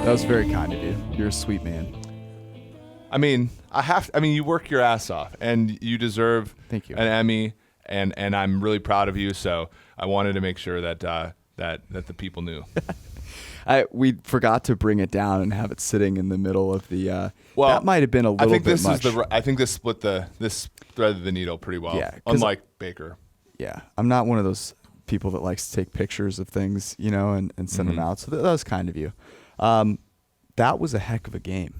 That was very kind of you. You're a sweet man. I mean, you work your ass off, and you deserve Thank you. an Emmy, and I'm really proud of you. So I wanted to make sure that that the people knew. We forgot to bring it down and have it sitting in the middle of the. Well, that might have been a little bit much. I think this threaded the needle pretty well. Yeah, unlike Baker. Yeah, I'm not one of those people that likes to take pictures of things, and send them out. So that was kind of you. That was a heck of a game.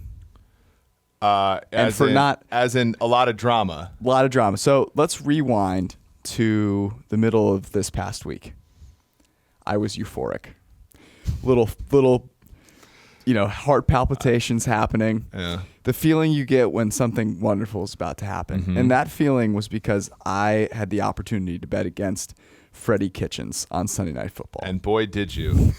As in a lot of drama. A lot of drama. So let's rewind to the middle of this past week. I was euphoric. Little, heart palpitations happening. Yeah. The feeling you get when something wonderful is about to happen. Mm-hmm. And that feeling was because I had the opportunity to bet against Freddie Kitchens on Sunday Night Football. And boy, did you.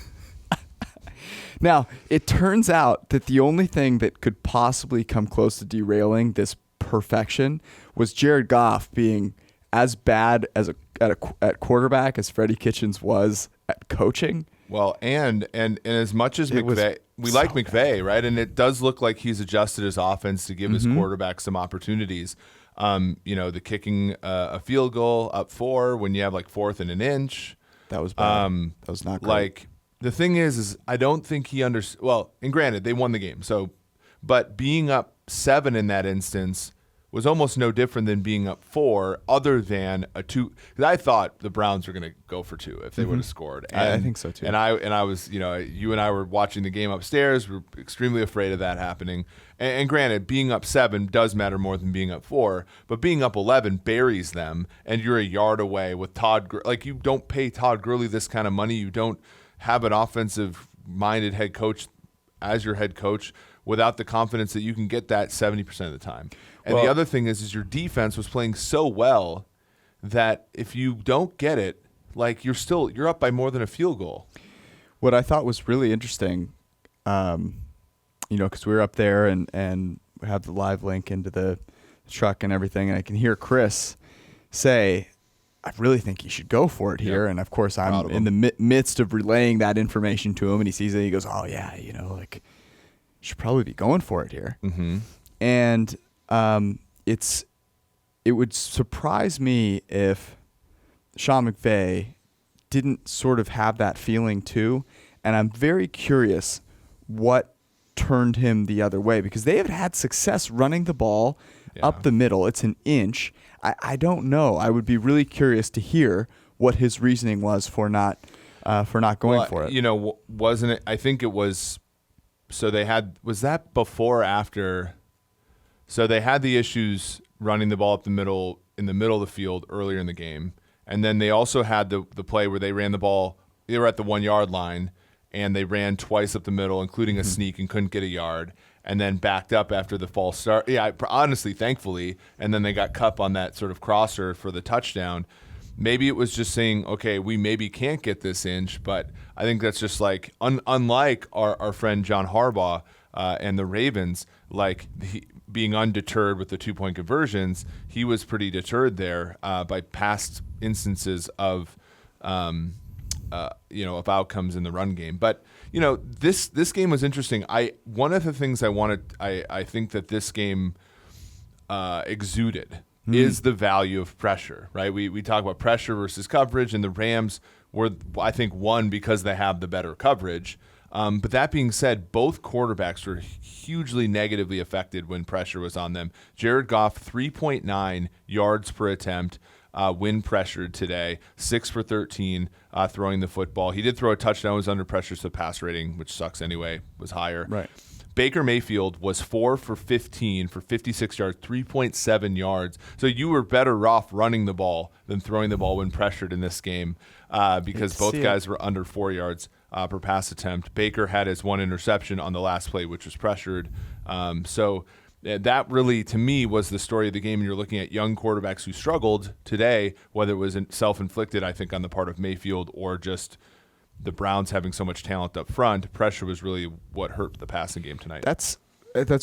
Now, it turns out that the only thing that could possibly come close to derailing this perfection was Jared Goff being as bad at quarterback as Freddie Kitchens was at coaching. Well, and as much as McVay, we like McVay, right? And it does look like he's adjusted his offense to give his quarterback some opportunities. The kicking a field goal up 4 when you have like 4th and an inch. That was bad. That was not great. Like, the thing is I don't think he understood. Well, and granted, they won the game. But being up 7 in that instance was almost no different than being up 4, other than a 2. Because I thought the Browns were going to go for 2 if they would have scored. And, I think so too. And I was, you and I were watching the game upstairs. We were extremely afraid of that happening. And granted, being up 7 does matter more than being up 4. But being up 11 buries them, and you're a yard away with Todd. Like, you don't pay Todd Gurley this kind of money. You don't have an offensive-minded head coach as your head coach without the confidence that you can get that 70% of the time. And the other thing is your defense was playing so well that if you don't get it, like, you're up by more than a field goal. What I thought was really interesting, because we were up there and have the live link into the truck and everything, and I can hear Chris say, I really think you should go for it here. Yep. And, of course, I'm in the midst of relaying that information to him, and he sees it, and he goes, oh, yeah, you should probably be going for it here. Mm-hmm. And it would surprise me if Sean McVay didn't sort of have that feeling too, and I'm very curious what turned him the other way, because they have had success running the ball up the middle. It's an inch. I don't know. I would be really curious to hear what his reasoning was for not going for it. Wasn't it? I think it was. So was that before or after? So they had the issues running the ball up the middle, in the middle of the field earlier in the game, and then they also had the play where they ran the ball. They were at the 1 yard line, and they ran twice up the middle, including a sneak, and couldn't get a yard. And then backed up after the false start. Yeah, honestly, thankfully. And then they got Kupp on that sort of crosser for the touchdown. Maybe it was just saying, okay, we maybe can't get this inch, but I think that's just like, unlike our friend John Harbaugh and the Ravens, like being undeterred with the 2-point conversions, he was pretty deterred there by past instances of outcomes in the run game. But this game was interesting. One of the things I think that this game exuded is the value of pressure, right? We talk about pressure versus coverage, and the Rams were, I think, won because they have the better coverage. But that being said, both quarterbacks were hugely negatively affected when pressure was on them. Jared Goff, 3.9 yards per attempt when pressured today, 6 for 13 throwing the football. He did throw a touchdown, was under pressure, so pass rating, which sucks anyway, was higher. Right. Baker Mayfield was 4 for 15 for 56 yards, 3.7 yards. So you were better off running the ball than throwing the ball when pressured in this game because both guys were under 4 yards per pass attempt. Baker had his 1 interception on the last play, which was pressured. So that really, to me, was the story of the game. And you're looking at young quarterbacks who struggled today, whether it was self-inflicted, I think, on the part of Mayfield, or just the Browns having so much talent up front. Pressure was really what hurt the passing game tonight. That's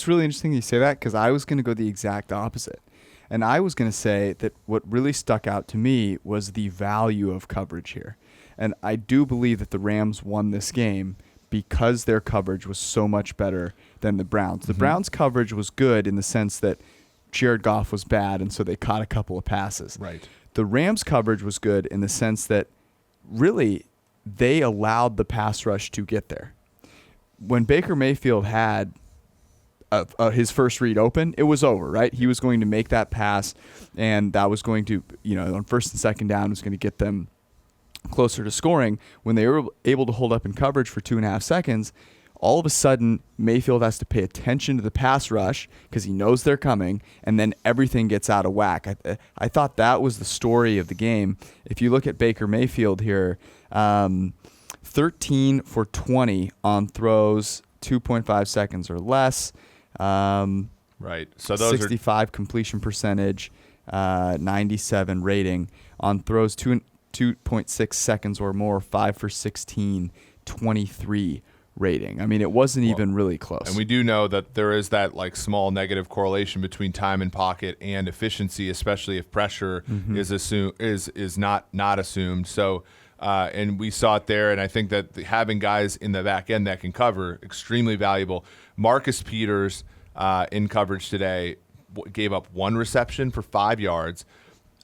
really interesting you say that, because I was going to go the exact opposite. And I was going to say that what really stuck out to me was the value of coverage here. And I do believe that the Rams won this game because their coverage was so much better than the Browns. The Browns' coverage was good in the sense that Jared Goff was bad, and so they caught a couple of passes. Right. The Rams' coverage was good in the sense that really they allowed the pass rush to get there. When Baker Mayfield had his first read open, it was over, right? He was going to make that pass, and that was going to, on first and second down, was going to get them closer to scoring. When they were able to hold up in coverage for 2.5 seconds, all of a sudden Mayfield has to pay attention to the pass rush because he knows they're coming, and then everything gets out of whack. I thought that was the story of the game. If you look at Baker Mayfield here, 13 for 20 on throws, 2.5 seconds or less. Right. So those 65 completion percentage, 97 rating on throws, 2.6 seconds or more, 5 for 16, 23 rating. I mean, it wasn't even really close. And we do know that there is that like small negative correlation between time in pocket and efficiency, especially if pressure is not assumed. So and we saw it there, and I think that having guys in the back end that can cover, extremely valuable. Marcus Peters in coverage today gave up 1 reception for 5 yards.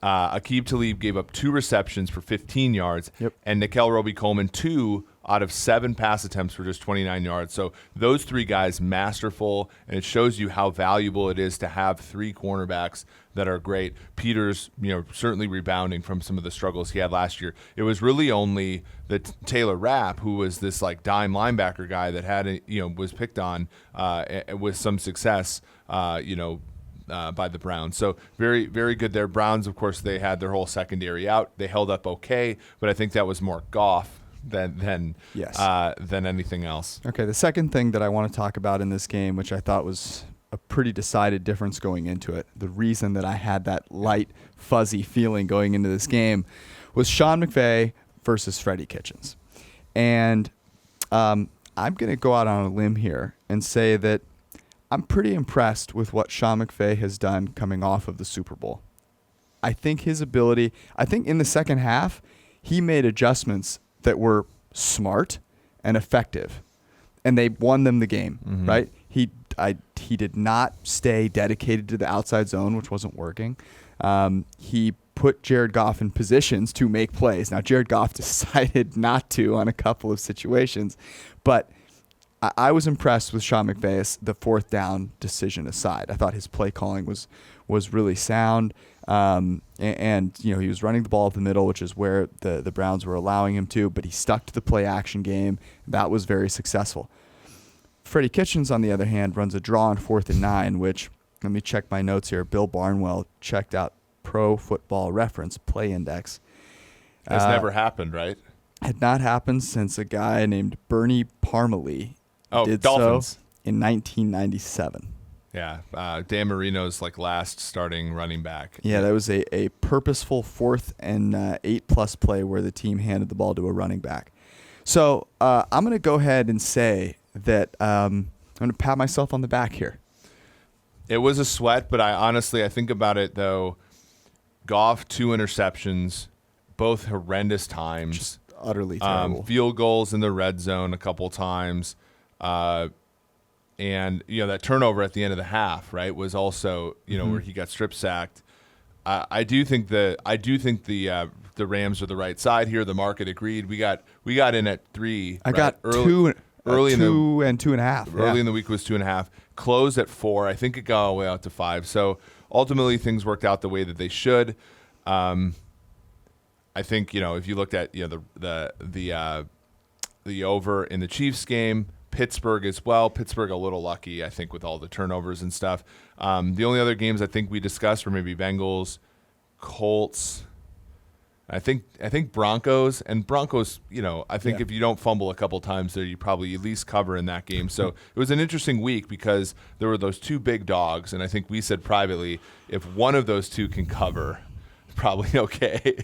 Aqib Talib gave up 2 receptions for 15 yards. Yep. And Nickel Roby-Coleman 2 out of 7 pass attempts for just 29 yards. So those 3 guys, masterful, and it shows you how valuable it is to have 3 cornerbacks that are great. Peters, certainly rebounding from some of the struggles he had last year. It was really only the Taylor Rapp, who was this like dime linebacker guy that had was picked on with some success, by the Browns. So very, very good there. Browns, of course, they had their whole secondary out. They held up okay, but I think that was more Goff than anything else. Okay, the second thing that I want to talk about in this game, which I thought was a pretty decided difference going into it, the reason that I had that light, fuzzy feeling going into this game, was Sean McVay versus Freddie Kitchens. And I'm going to go out on a limb here and say that I'm pretty impressed with what Sean McVay has done coming off of the Super Bowl. I think his ability, in the second half, he made adjustments that were smart and effective, and they won them the game, right? He did not stay dedicated to the outside zone, which wasn't working. He put Jared Goff in positions to make plays. Now, Jared Goff decided not to on a couple of situations, but I was impressed with Sean McVay, the 4th down decision aside. I thought his play calling was really sound. And he was running the ball up the middle, which is where the Browns were allowing him to, but he stuck to the play action game. That was very successful. Freddie Kitchens, on the other hand, runs a draw on 4th and 9, which, let me check my notes here. Bill Barnwell checked out Pro Football Reference Play Index. It's never happened, right? Had not happened since a guy named Bernie Parmalee did Dolphins. so in 1997. Yeah, Dan Marino's last starting running back. Yeah, that was a purposeful 4th and 8+ play where the team handed the ball to a running back. So I'm going to go ahead and say that I'm going to pat myself on the back here. It was a sweat, but I think about it, though. Goff, 2 interceptions, both horrendous times. Just utterly terrible. Field goals in the red zone a couple times. And that turnover at the end of the half, right, was also where he got strip sacked. I do think the Rams are the right side here. The market agreed. We got in at 3. I got early 2 and 2.5. Early in the week was 2.5. Closed at 4. I think it got all the way out to 5. So ultimately things worked out the way that they should. I think if you looked at the over in the Chiefs game. Pittsburgh as well. Pittsburgh a little lucky, I think, with all the turnovers and stuff. The only other games I think we discussed were maybe Bengals, Colts. I think Broncos. And Broncos, I think if you don't fumble a couple times there, you probably at least cover in that game. So it was an interesting week because there were those 2 big dogs, and I think we said privately, if one of those 2 can cover, probably okay,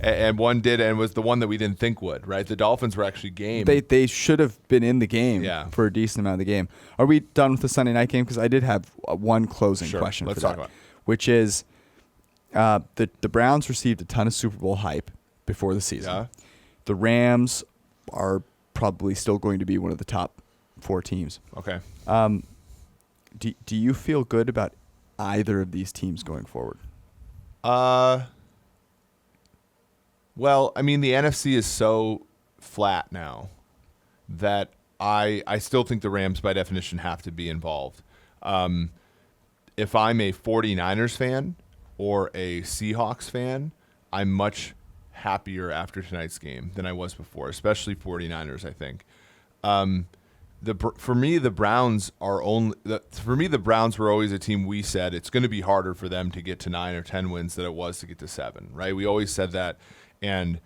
and one did, and was the one that we didn't think would, right? The Dolphins were actually game. They should have been in the game for a decent amount of the game. Are we done with the Sunday night game? Because I did have one closing question Let's for talk that, about it. Which is the Browns received a ton of Super Bowl hype before the season. Yeah. The Rams are probably still going to be one of the top 4 teams. Okay. Do you feel good about either of these teams going forward? Well, I mean, the NFC is so flat now that I still think the Rams, by definition, have to be involved. If I'm a 49ers fan or a Seahawks fan, I'm much happier after tonight's game than I was before, especially 49ers, I think. For me, the Browns were always a team we said it's going to be harder for them to get to 9 or 10 wins than it was to get to 7, right? We always said that. And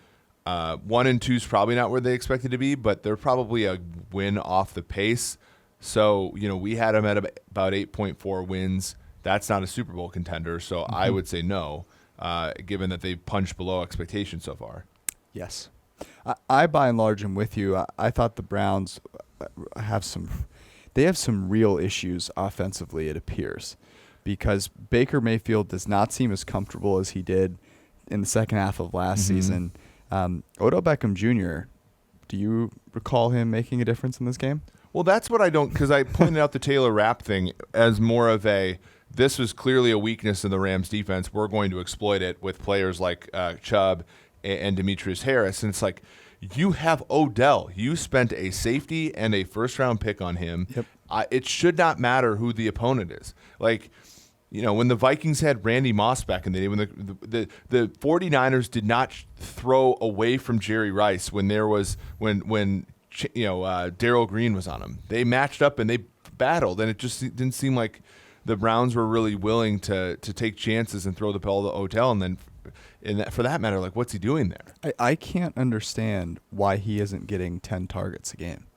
1 and 2 is probably not where they expected to be, but they're probably a win off the pace. So, we had them at about 8.4 wins. That's not a Super Bowl contender, so I would say no, given that they've punched below expectation so far. Yes. I by and large am with you. I thought the Browns have some real issues offensively, it appears, because Baker Mayfield does not seem as comfortable as he did in the second half of last season. Odell Beckham Jr., do you recall him making a difference in this game? Well, that's what I don't, because I pointed out the Taylor Rapp thing as more of this was clearly a weakness in the Rams defense. We're going to exploit it with players like Chubb and Demetrius Harris. And it's like, you have Odell. You spent a safety and a first-round pick on him. Yep. It should not matter who the opponent is. Like, when the Vikings had Randy Moss back in the day, when the 49ers did not throw away from Jerry Rice when Darryl Green was on him. They matched up and they battled, and it just didn't seem like the Browns were really willing to take chances and throw the ball to Odell. And then, for that matter, like, what's he doing there? I can't understand why he isn't getting 10 targets a game.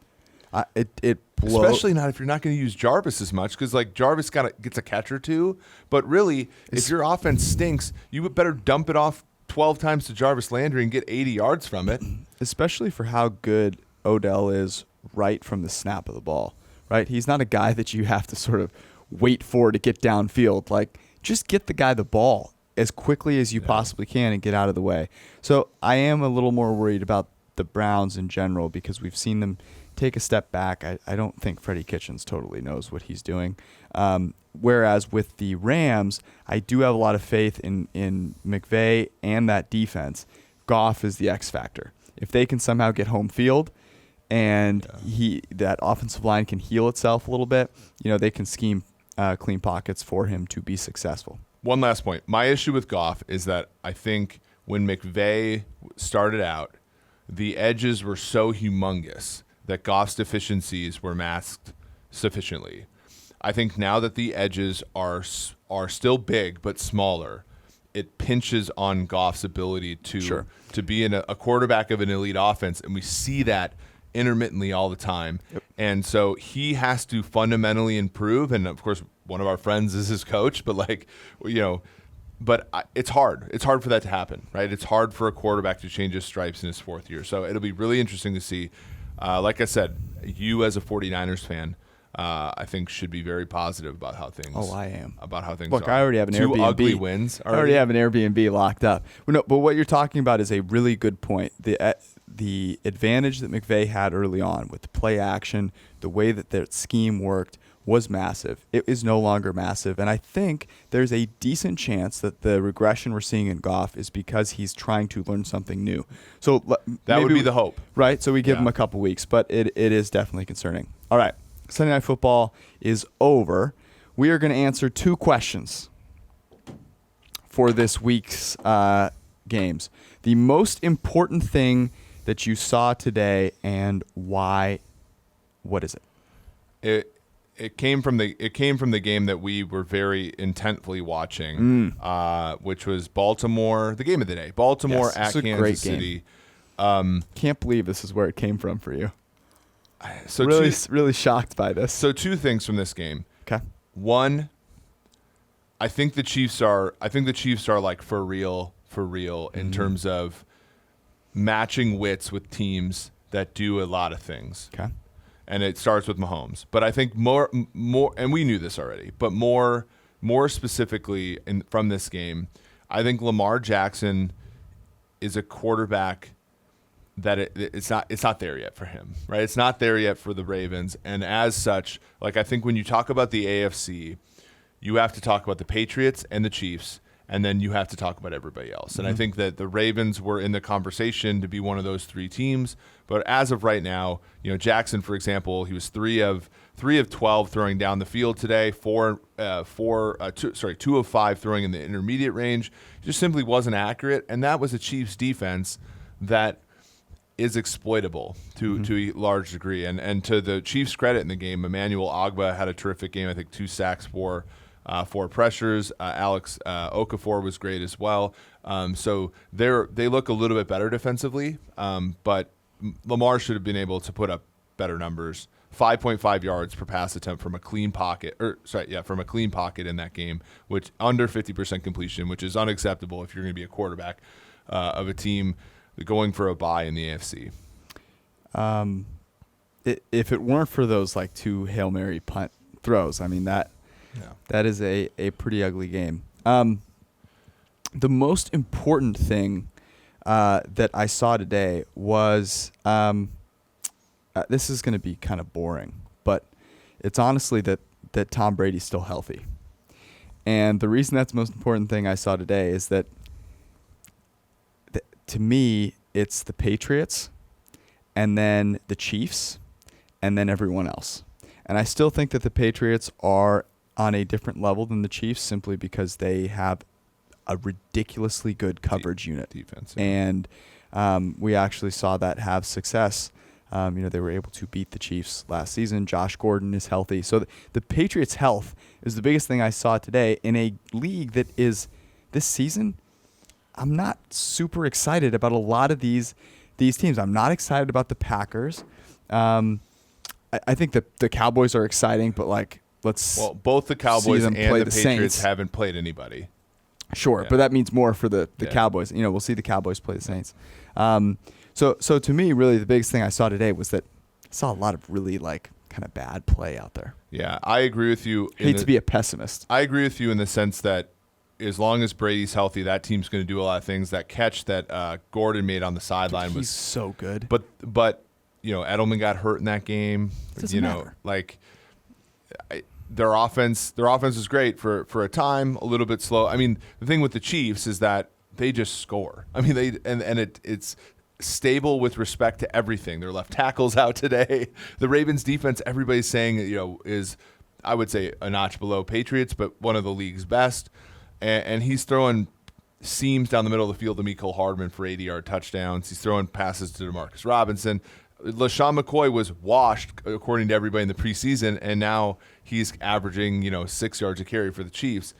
Especially not if you're not going to use Jarvis as much, because like Jarvis gets a catch or two. But really, if your offense stinks, you would better dump it off 12 times to Jarvis Landry and get 80 yards from it. Especially for how good Odell is right from the snap of the ball, right? He's not a guy that you have to sort of wait for to get downfield. Like, just get the guy the ball as quickly as you possibly can and get out of the way. So I am a little more worried about the Browns in general because we've seen them take a step back. I don't think Freddie Kitchens totally knows what he's doing. Whereas with the Rams, I do have a lot of faith in McVay and that defense. Goff is the X factor. If they can somehow get home field and that offensive line can heal itself a little bit, they can scheme clean pockets for him to be successful. One last point. My issue with Goff is that I think when McVay started out, the edges were so humongous that Goff's deficiencies were masked sufficiently. I think now that the edges are still big but smaller, it pinches on Goff's ability to be a quarterback of an elite offense, and we see that intermittently all the time. Yep. And so he has to fundamentally improve, and of course one of our friends is his coach, but it's hard. It's hard for that to happen, right? It's hard for a quarterback to change his stripes in his 4th year. So it'll be really interesting to see. Like I said, you as a 49ers fan, I think should be very positive about how things. Oh, I am about how things. Look, are. I already have an 2 Airbnb. ugly wins. I already have an Airbnb locked up. But what you're talking about is a really good point. The advantage that McVay had early on with the play action, the way that their scheme worked, was massive. It is no longer massive, and I think there's a decent chance that the regression we're seeing in Goff is because he's trying to learn something new. So that would be the hope, right? So we give him a couple weeks, but it is definitely concerning. All right, Sunday Night Football is over. We are going to answer 2 questions for this week's games. The most important thing that you saw today and why? What is it? It came from the game that we were very intently watching, which was Baltimore, the game of the day. Baltimore at Kansas City. Can't believe this is where it came from for you. So really shocked by this. So 2 things from this game. Okay. One, I think the Chiefs are like for real in terms of matching wits with teams that do a lot of things. Okay. And it starts with Mahomes. But I think more, and we knew this already, but more specifically from this game, I think Lamar Jackson is a quarterback that it's not there yet for him, right? It's not there yet for the Ravens, and as such, like I think when you talk about the AFC, you have to talk about the Patriots and the Chiefs, and then you have to talk about everybody else. And I think that the Ravens were in the conversation to be one of those three teams, but as of right now, Jackson, for example, he was 3 of 12 throwing down the field today, 2 of 5 throwing in the intermediate range. Just simply wasn't accurate, and that was a Chiefs defense that is exploitable to a large degree. And to the Chiefs' credit in the game, Emmanuel Ogbah had a terrific game. I think 2 sacks, 4 pressures. Alex Okafor was great as well. So they look a little bit better defensively, but Lamar should have been able to put up better numbers. 5.5 yards per pass attempt from a clean pocket, from a clean pocket in that game, which under 50% completion, which is unacceptable if you're going to be a quarterback of a team going for a bye in the AFC. If it weren't for those 2 Hail Mary punt throws, I mean that is a pretty ugly game. The most important thing that I saw today was this is going to be kind of boring, but it's honestly that Tom Brady's still healthy. And the reason that's the most important thing I saw today is that to me, it's the Patriots and then the Chiefs and then everyone else. And I still think that the Patriots are on a different level than the Chiefs simply because they have a ridiculously good coverage unit. Defense. Yeah. And we actually saw that have success. They were able to beat the Chiefs last season. Josh Gordon is healthy. So the Patriots' health is the biggest thing I saw today in a league that is this season. I'm not super excited about a lot of these teams. I'm not excited about the Packers. I think the Cowboys are exciting, but both the Cowboys and the Patriots Saints haven't played anybody. Sure, but that means more for the Cowboys. We'll see the Cowboys play the Saints. So to me, really the biggest thing I saw today was that I saw a lot of really kind of bad play out there. Yeah, I agree with you. Hate to be a pessimist. I agree with you in the sense that as long as Brady's healthy, that team's going to do a lot of things. That catch that Gordon made on the sideline was so good. But Edelman got hurt in that game. Doesn't matter. Their offense is great for a time, a little bit slow. I mean, the thing with the Chiefs is that they just score. I mean, it's stable with respect to everything. Their left tackle's out today. The Ravens defense, everybody's saying, is, I would say, a notch below Patriots, but one of the league's best. And he's throwing seams down the middle of the field to Mecole Hardman for 80-yard touchdowns. He's throwing passes to Demarcus Robinson. LaShawn McCoy was washed, according to everybody in the preseason, and now he's averaging 6 yards a carry for the Chiefs.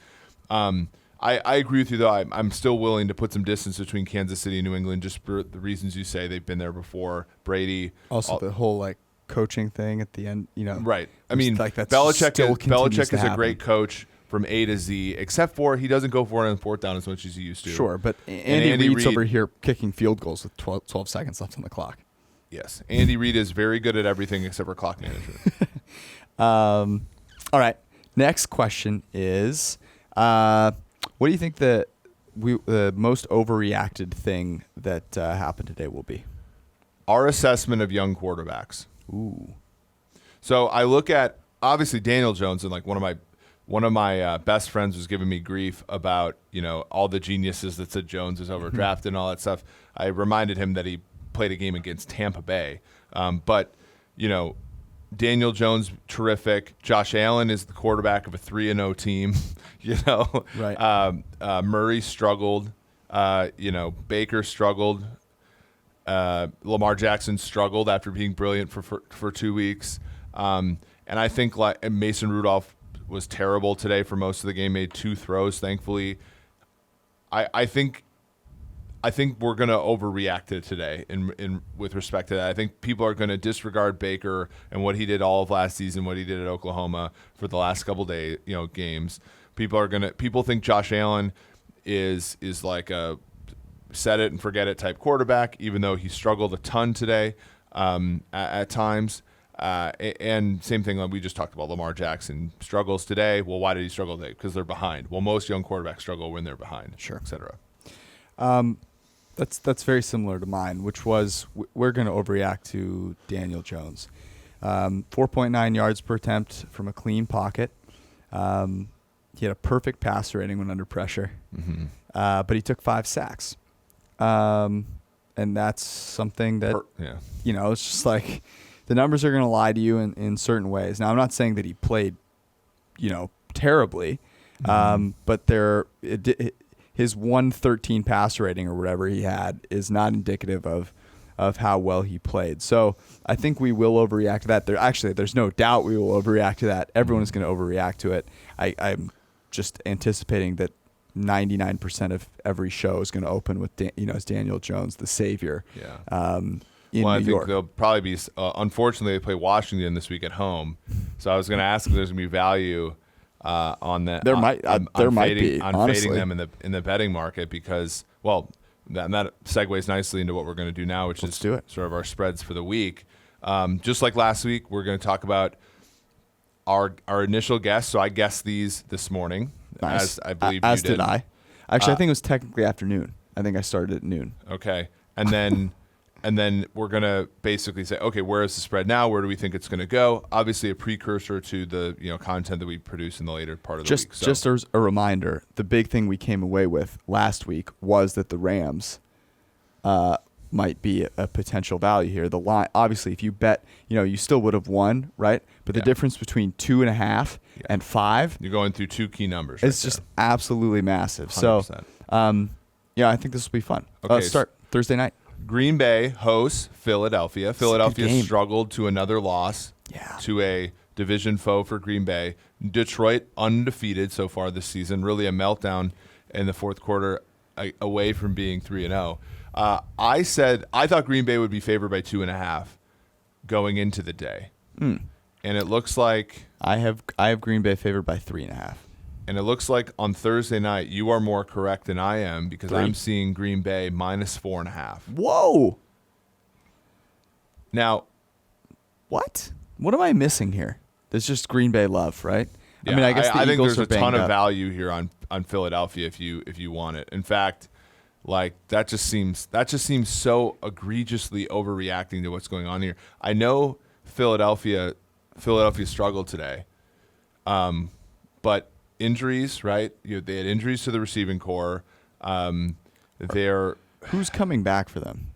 I agree with you, though. I'm still willing to put some distance between Kansas City and New England just for the reasons you say. They've been there before. Brady. Also, the whole coaching thing at the end, Right. I mean, Belichick is a great coach from A to Z, except for he doesn't go for it on 4th down as much as he used to. Sure, but Andy Reid's over here kicking field goals with 12 seconds left on the clock. Yes. Andy Reid is very good at everything except for clock management. All right. Next question is, what do you think the most overreacted thing that happened today will be? Our assessment of young quarterbacks. Ooh. So I look at, obviously, Daniel Jones, and one of my best friends was giving me grief about, all the geniuses that said Jones is overdrafted and all that stuff. I reminded him that he played a game against Tampa Bay. But Daniel Jones, terrific. Josh Allen is the quarterback of a 3-0 team. Right. Murray struggled. Baker struggled. Lamar Jackson struggled after being brilliant for 2 weeks. And I think Mason Rudolph was terrible today for most of the game. Made 2 throws, thankfully. I think we're going to overreact to today in with respect to that. I think people are going to disregard Baker and what he did all of last season, what he did at Oklahoma for the last couple games. People think Josh Allen is like a set it and forget it type quarterback, even though he struggled a ton today at times. And same thing like we just talked about. Lamar Jackson struggles today. Well, why did he struggle today? Because they're behind. Well, most young quarterbacks struggle when they're behind. Sure. Et cetera. That's very similar to mine, which was we're going to overreact to Daniel Jones. 4.9 yards per attempt from a clean pocket. He had a perfect pass rating when under pressure, but he took 5 sacks. And that's something that, it's just like the numbers are going to lie to you in certain ways. Now, I'm not saying that he played, terribly, but his 113 passer rating or whatever he had is not indicative of how well he played. So I think we will overreact to that. There's no doubt we will overreact to that. Everyone is going to overreact to it. I'm just anticipating that 99% of every show is going to open with as Daniel Jones, the savior. Yeah. In I New think York. they'll probably be. Unfortunately, they play Washington this week at home, so I was going to ask if there's going to be value on that. There might be on fading them in the betting market because that segues nicely into what we're going to do now, which is sort of our spreads for the week. Just like last week, we're going to talk about our initial guess. So I guessed these this morning, nice. as I believe as you did. did I. Actually, I think it was technically afternoon. I think I started at noon. Okay, and then we're going to basically say, okay, where is the spread now? Where do we think it's going to go? Obviously, a precursor to the content that we produce in the later part of the week. So. Just as a reminder, the big thing we came away with last week was that the Rams might be a potential value here. The line, obviously, if you bet, you still would have won, right? But the difference between 2.5 and 5, you're going through 2 key numbers. It's just absolutely massive. 100%. So, I think this will be fun. Okay, Let's start Thursday night. Green Bay hosts Philadelphia. Philadelphia struggled to another loss to a division foe for Green Bay. Detroit undefeated so far this season. Really a meltdown in the fourth quarter away from being 3-0. I thought Green Bay would be favored by 2.5 going into the day. And it looks like I have Green Bay favored by 3.5. And it looks like on Thursday night you are more correct than I am because I'm seeing Green Bay -4.5. Whoa. Now, what am I missing here? There's just Green Bay love, right? Yeah, I guess the I think Eagles there's are a ton of up. value here on Philadelphia if you want it. In fact, that just seems so egregiously overreacting to what's going on here. I know Philadelphia struggled today, but injuries, right? They had injuries to the receiving core. Who's coming back for them?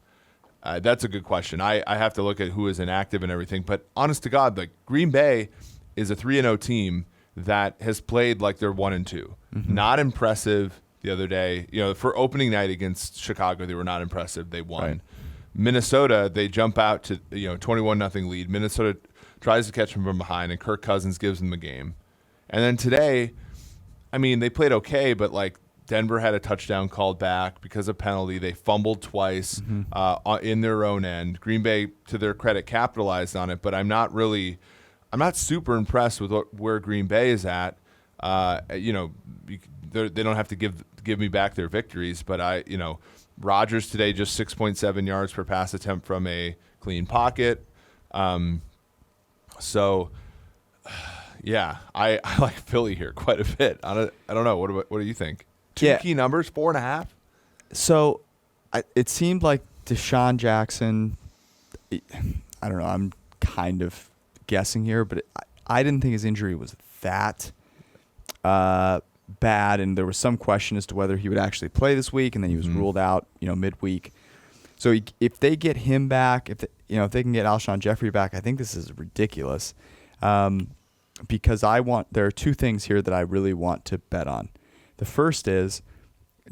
That's a good question. I have to look at who is inactive and everything. But honest to God, Green Bay is a 3-0 team that has played like they're 1-2. Not impressive the other day. For opening night against Chicago, they were not impressive. They won. Right. Minnesota, they jump out to 21-0 lead. Minnesota tries to catch them from behind, and Kirk Cousins gives them the game. And then today, they played okay, but Denver had a touchdown called back because of penalty. They fumbled twice in their own end. Green Bay, to their credit, capitalized on it, but I'm not super impressed with where Green Bay is at. They don't have to give me back their victories, but Rodgers today just 6.7 yards per pass attempt from a clean pocket. Yeah, I like Philly here quite a bit. I don't know. What do you think? Two key numbers, 4.5. So, it seemed like Deshaun Jackson. I don't know. I'm kind of guessing here, but I didn't think his injury was that bad, and there was some question as to whether he would actually play this week, and then he was ruled out, midweek. So if they get him back, if they can get Alshon Jeffrey back, I think this is ridiculous. Because there are 2 things here that I really want to bet on. The first is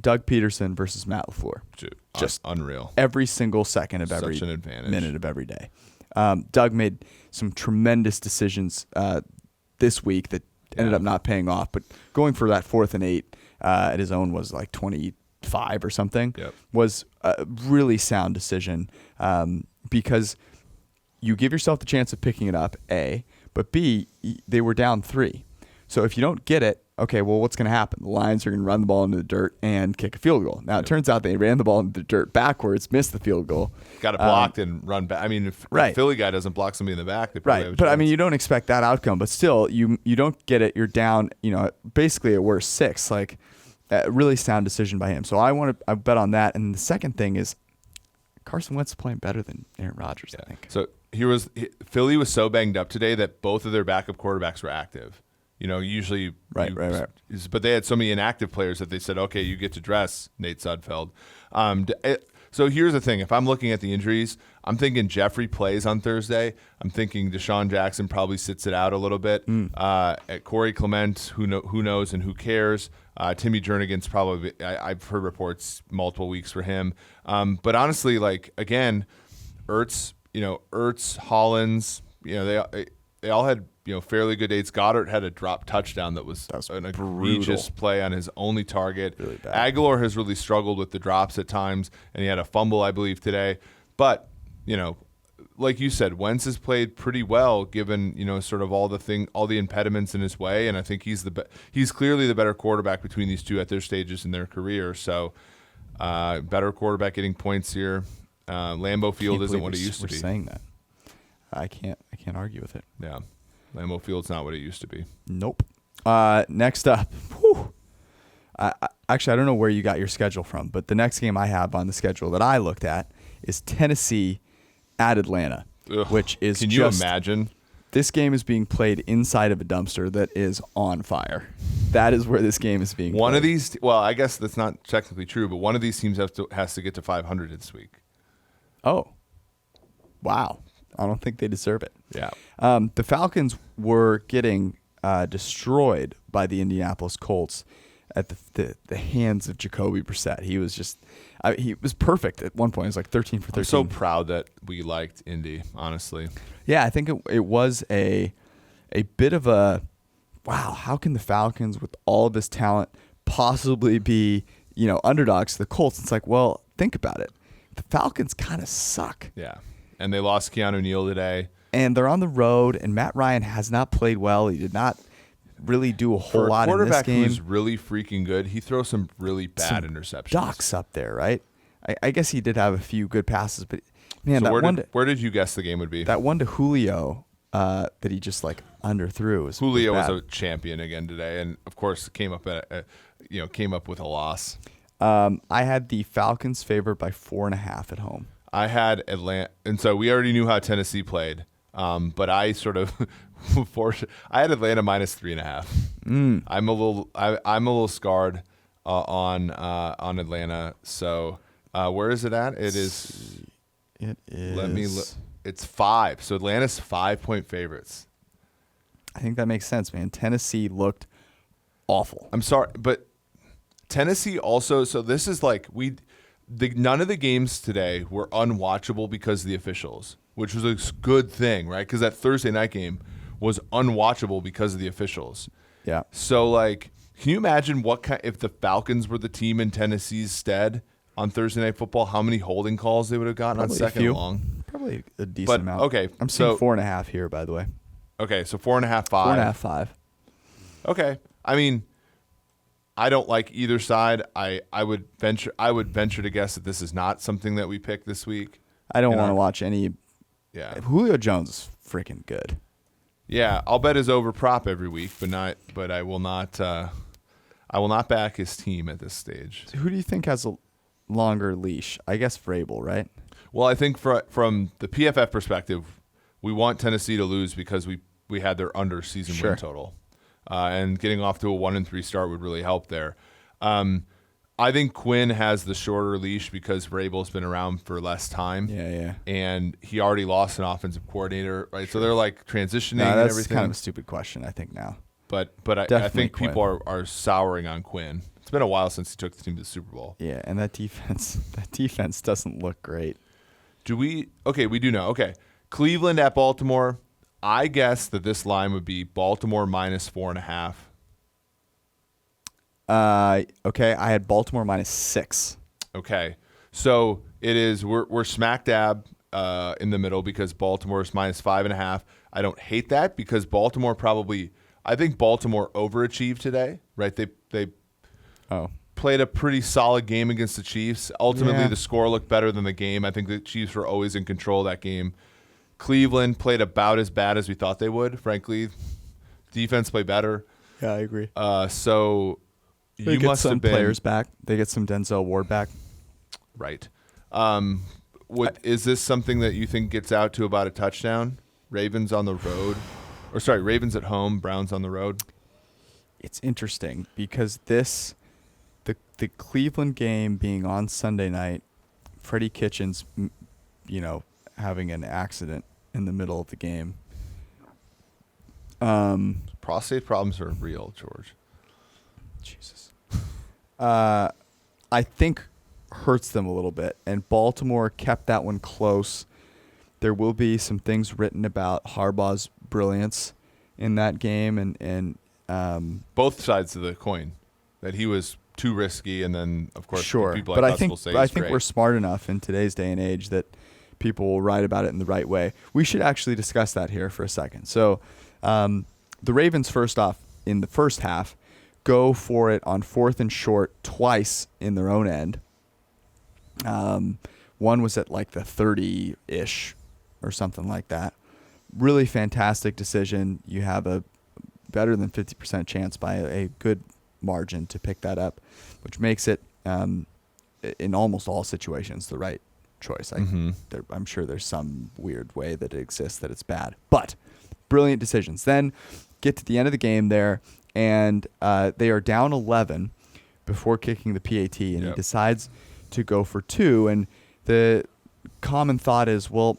Doug Peterson versus Matt LaFleur. Dude, just unreal. Every single second of every minute of every day. Doug made some tremendous decisions this week that ended up not paying off, but going for that 4th and 8 at his own was 25 or something. Was a really sound decision because you give yourself the chance of picking it up, A, but B, they were down 3. So if you don't get it, okay, well, what's going to happen? The Lions are going to run the ball into the dirt and kick a field goal. Now, it turns out they ran the ball into the dirt backwards, missed the field goal. Got it blocked and run back. If the Philly guy doesn't block somebody in the back, they probably have a But chance. you don't expect that outcome. But still, you don't get it. You're down, basically at worst 6. Really sound decision by him. So I bet on that. And the second thing is Carson Wentz is playing better than Aaron Rodgers, I think. So Philly was so banged up today that both of their backup quarterbacks were active. Usually, right. But they had so many inactive players that they said, okay, you get to dress Nate Sudfeld. So here's the thing. If I'm looking at the injuries, I'm thinking Jeffrey plays on Thursday. I'm thinking Deshaun Jackson probably sits it out a little bit. At Corey Clement, who knows and who cares. Timmy Jernigan's probably, I've heard reports multiple weeks for him. But honestly, again, Ertz, Hollins, they all had fairly good dates. Goddard had a drop touchdown that was an egregious play on his only target. Really bad. Aguilar has really struggled with the drops at times, and he had a fumble, I believe, today. But like you said, Wentz has played pretty well given sort of all the impediments in his way, and I think he's clearly the better quarterback between these two at their stages in their career. So better quarterback getting points here. Lambeau Field isn't what it used to be. We're saying that. I can't argue with it. Yeah. Lambeau Field's not what it used to be. Nope. Next up, actually, I don't know where you got your schedule from, but the next game I have on the schedule that I looked at is Tennessee at Atlanta, which is Can you imagine? This game is being played inside of a dumpster that is on fire. That is where this game is being One played. of these, well, I guess that's not technically true, but one of these teams has to get to 500 this week. Oh. Wow. I don't think they deserve it. Yeah. The Falcons were getting destroyed by the Indianapolis Colts at the hands of Jacoby Brissett. He was he was perfect at one point. It was like 13 for 13. I'm so proud that we liked Indy, honestly. Yeah, I think it was a bit of a, wow, how can the Falcons with all of this talent possibly be, underdogs to the Colts? It's like, well, think about it. The Falcons kind of suck. Yeah. And they lost Keanu Neal today. And they're on the road, and Matt Ryan has not played well. He did not really do a whole lot in this game. For a quarterback who's really freaking good, he throws some really bad interceptions. Ducks up there, right? I guess he did have a few good passes, but man, so where did you guess the game would be? That one to Julio that he just underthrew was Julio was a champion again today, and of course came up with a loss. I had the Falcons favored by 4.5 at home. I had Atlanta, and so we already knew how Tennessee played, but I sort of I had Atlanta minus 3.5. I'm a little scarred on Atlanta. So where is it at? It is. Let me look. It's 5. So Atlanta's 5-point favorites. I think that makes sense, man. Tennessee looked awful. I'm sorry, but Tennessee also. So this is none of the games today were unwatchable because of the officials, which was a good thing, right? Because that Thursday night game was unwatchable because of the officials. Yeah. So, can you imagine if the Falcons were the team in Tennessee's stead on Thursday Night Football, how many holding calls they would have gotten Probably on second and long? Probably a decent amount. Okay. I'm seeing 4.5 here, by the way. Okay, so 4.5, 5. 4.5, 5. Okay. I mean, I don't like either side. I would venture to guess that this is not something that we pick this week. I don't want to watch any. Yeah. Julio Jones is freaking good. Yeah, I'll bet his over prop every week, but I will not back his team at this stage. So who do you think has a longer leash? I guess Vrabel, right? Well, I think from the PFF perspective, we want Tennessee to lose because we had their under season win total. And getting off to a 1-3 start would really help there. I think Quinn has the shorter leash because Vrabel's been around for less time. Yeah. And he already lost an offensive coordinator, right? So they're transitioning and that's everything. kind of a stupid question, I think, now. But I think Quinn. people are souring on Quinn. It's been a while since he took the team to the Super Bowl. Yeah, and that defense doesn't look great. We do know. Okay. Cleveland at Baltimore. I guess that this line would be Baltimore minus 4.5. Okay, I had Baltimore minus 6. Okay, so it is. We're smack dab in the middle because Baltimore is minus 5.5. I don't hate that because Baltimore I think Baltimore overachieved today. Right? They played a pretty solid game against the Chiefs. Ultimately, the score looked better than the game. I think the Chiefs were always in control of that game. Cleveland played about as bad as we thought they would. Frankly, defense played better. Yeah, I agree. So, They get must some have been players back. They get some Denzel Ward back. right. Is this something that you think gets out to about a touchdown? Ravens on the road, or sorry, Ravens at home, Browns on the road. It's interesting because the Cleveland game being on Sunday night, Freddie Kitchens, having an accident in the middle of the game. Prostate problems are real, George. Jesus. I think hurts them a little bit, and Baltimore kept that one close. There will be some things written about Harbaugh's brilliance in that game, and both sides of the coin, that he was too risky, and then of course sure. people But like I us think will say I he's think great. we're smart enough in today's day and age that people will write about it in the right way. We should actually discuss that here for a second. So, the Ravens, first off, in the first half, go for it on 4th and short twice in their own end. One was at like the 30-ish or something like that. Really fantastic decision. You have a better than 50% chance by a good margin to pick that up, which makes it, in almost all situations, the right choice. I'm sure there's some weird way that it exists that it's bad, but brilliant decisions. Then get to the end of the game there, and they are down 11 before kicking the PAT, and he decides to go for 2. And the common thought is, well,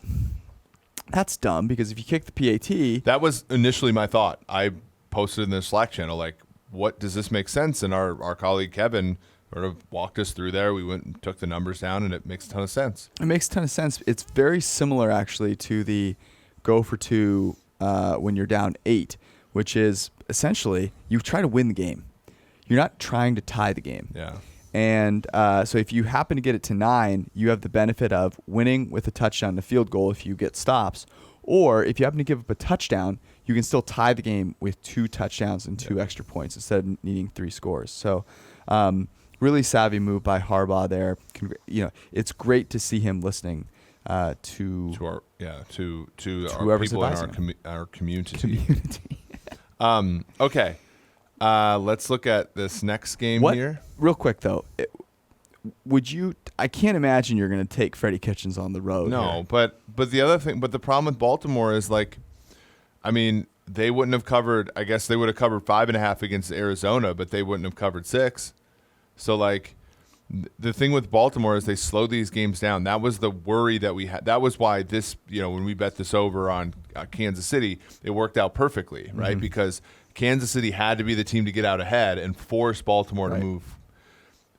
that's dumb, because if you kick the PAT... That was initially my thought. I posted in the Slack channel, like, what does this make sense? And our colleague Kevin sort of walked us through there. We went and took the numbers down, and it makes a ton of sense. It makes a ton of sense. It's very similar, actually, to the go for 2 when you're down 8, which is essentially you try to win the game. You're not trying to tie the game. Yeah. And so if you happen to get it to 9, you have the benefit of winning with a touchdown and a field goal if you get stops. Or if you happen to give up a touchdown, you can still tie the game with 2 touchdowns and 2 extra points instead of needing 3 scores. So really savvy move by Harbaugh there. It's great to see him listening to our whoever's people in advising our community. Okay. Let's look at this next game here. Real quick, though. I can't imagine you're going to take Freddie Kitchens on the road. No, here. but the other thing, the problem with Baltimore is, like, I mean, they wouldn't have covered, I guess they would have covered 5.5 against Arizona, but they wouldn't have covered 6. So, like, the thing with Baltimore is they slow these games down. That was the worry that we had. That was why this, when we bet this over on Kansas City, it worked out perfectly, right? Mm-hmm. Because Kansas City had to be the team to get out ahead and force Baltimore to move.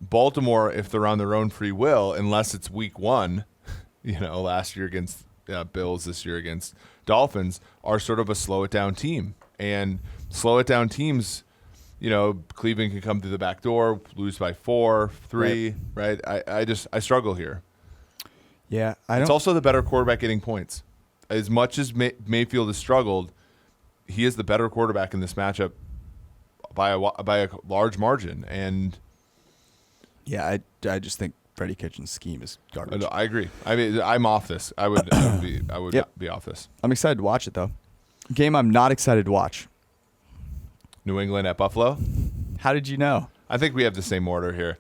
Baltimore, if they're on their own free will, unless it's week 1, last year against Bills, this year against Dolphins, are sort of a slow it down team. And slow it down teams, Cleveland can come through the back door, lose by 4, 3, right? I struggle here. Yeah, It's also the better quarterback getting points. As much as Mayfield has struggled, he is the better quarterback in this matchup by a large margin. And yeah, I just think Freddie Kitchens' scheme is garbage. I agree. I mean, I'm off this. I would be off this. I'm excited to watch it, though. Game I'm not excited to watch. New England at Buffalo. How did you know? I think we have the same order here.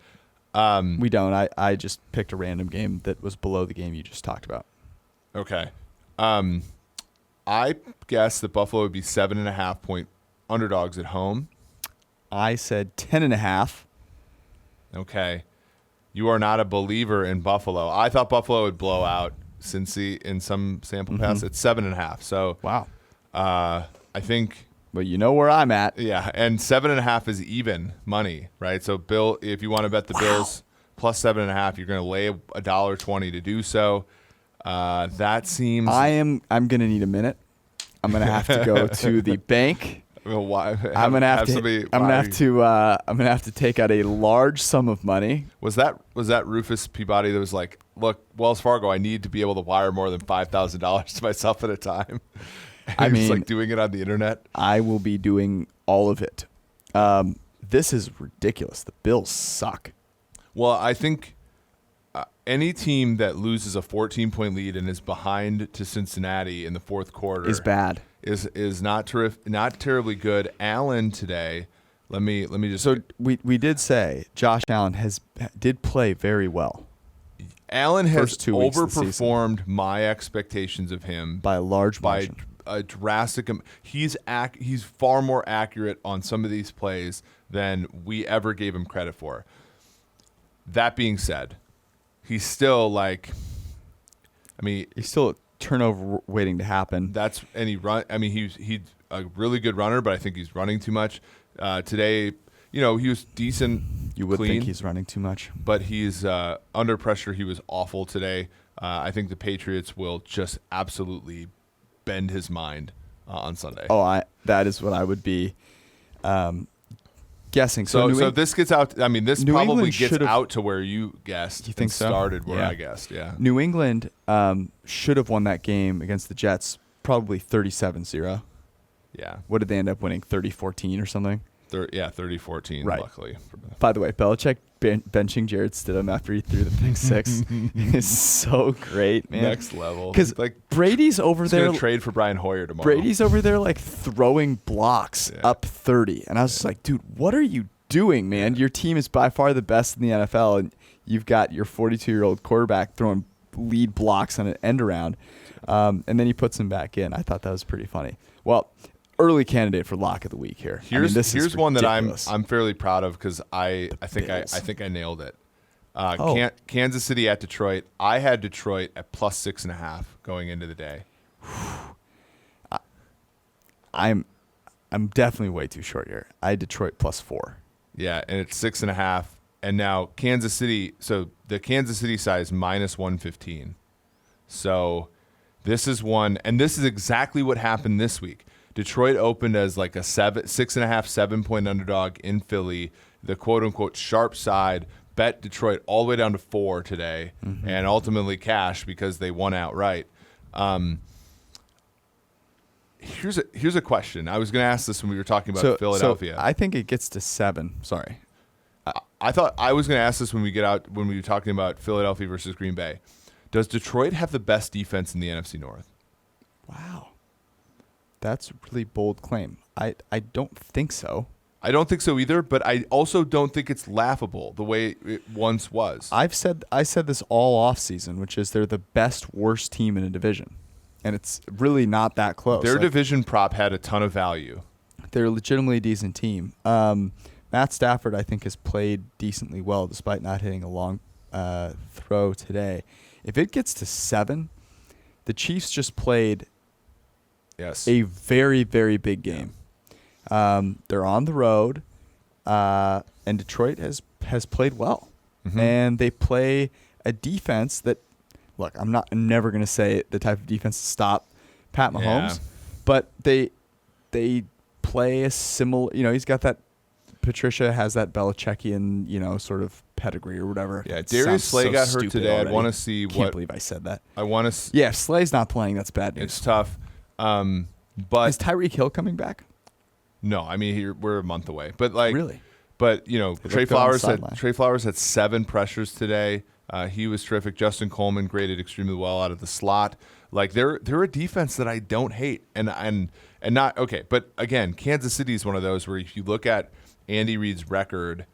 We don't. I just picked a random game that was below the game you just talked about. Okay. I guess that Buffalo would be 7.5 point underdogs at home. I said 10.5. Okay. You are not a believer in Buffalo. I thought Buffalo would blow out Cincy in some sample pass. It's 7.5. So Wow. I think. But you know where I'm at. Yeah, and 7.5 is even money, right? So Bill, if you want to bet the Bills plus 7.5, you're going to lay $1.20 to do so. That seems. I'm going to need a minute. I'm going to have to go to the bank. Well, why? I'm going to have to take out a large sum of money. Was that Rufus Peabody that was like, look, Wells Fargo, I need to be able to wire more than $5,000 to myself at a time. I mean, mean, like doing it on the internet. I will be doing all of it. This is ridiculous. The Bills suck. Well, I think any team that loses a 14-point lead and is behind to Cincinnati in the fourth quarter Is bad. Is not terribly good. Allen today Let me just. So we did say Josh Allen did play very well. Allen has First 2 weeks of the season. overperformed my expectations of him By a large margin. a drastic. He's far more accurate on some of these plays than we ever gave him credit for. That being said, he's still like. I mean, He's still a turnover waiting to happen. He's a really good runner, but I think he's running too much. Today, he was decent. You would clean, think he's running too much. but he's under pressure. He was awful today. I think the Patriots will just absolutely bend his mind on Sunday. That is what I would be guessing. So this gets out. I mean, this New probably England gets should've- out to where you guessed. You think and so? Started where Yeah. I guessed. Yeah. New England should have won that game against the Jets, probably 37-0. Yeah. What did they end up winning, 30-14 or something? 30-14. Right. Luckily. By the way, Belichick benching Jared Stidham after he threw the pick six is so great, man. Next level. Because Brady's over He's there. gonna trade for Brian Hoyer tomorrow. Brady's over there like throwing blocks up 30, and I was just like, dude, what are you doing, man? Your team is by far the best in the NFL, and you've got your 42-year-old quarterback throwing lead blocks on an end around, and then he puts him back in. I thought that was pretty funny. Well, early candidate for lock of the week here. Here's one that ridiculous. I'm fairly proud of because I think I nailed it. Kansas City at Detroit. I had Detroit at +6.5 going into the day. I'm definitely way too short here. I had Detroit +4. Yeah, and it's 6.5. And now Kansas City. So the Kansas City side is -115. So this is one, and this is exactly what happened this week. Detroit opened as like a 6.5, 7-point underdog in Philly. The quote unquote sharp side bet Detroit all the way down to 4 today, and ultimately cashed because they won outright. Here's a question. I was going to ask this when we were talking about Philadelphia. So I think it gets to 7. Sorry. I thought I was going to ask this when we were talking about Philadelphia versus Green Bay. Does Detroit have the best defense in the NFC North? Wow. That's a really bold claim. I don't think so. I don't think so either, but I also don't think it's laughable the way it once was. I said this all off season, which is they're the best worst team in a division. And it's really not that close. Their division prop had a ton of value. They're a legitimately decent team. Matt Stafford, I think, has played decently well despite not hitting a long throw today. If it gets to 7, the Chiefs just played a very, very big game. They're on the road, and Detroit has played well. And they play a defense that, look, I'm never going to say the type of defense to stop Pat Mahomes, but they play a similar, he's got that, Patricia has that Belichickian, sort of pedigree or whatever. Yeah, Darius Slay got hurt today. I want to see Can't believe I said that. I want to. Yeah, if Slay's not playing, that's bad news. It's tough. But is Tyreek Hill coming back? No, I mean we're a month away. But really, but Trey Flowers had 7 pressures today. He was terrific. Justin Coleman graded extremely well out of the slot. Like they're a defense that I don't hate, and not okay. But again, Kansas City is one of those where if you look at Andy Reid's record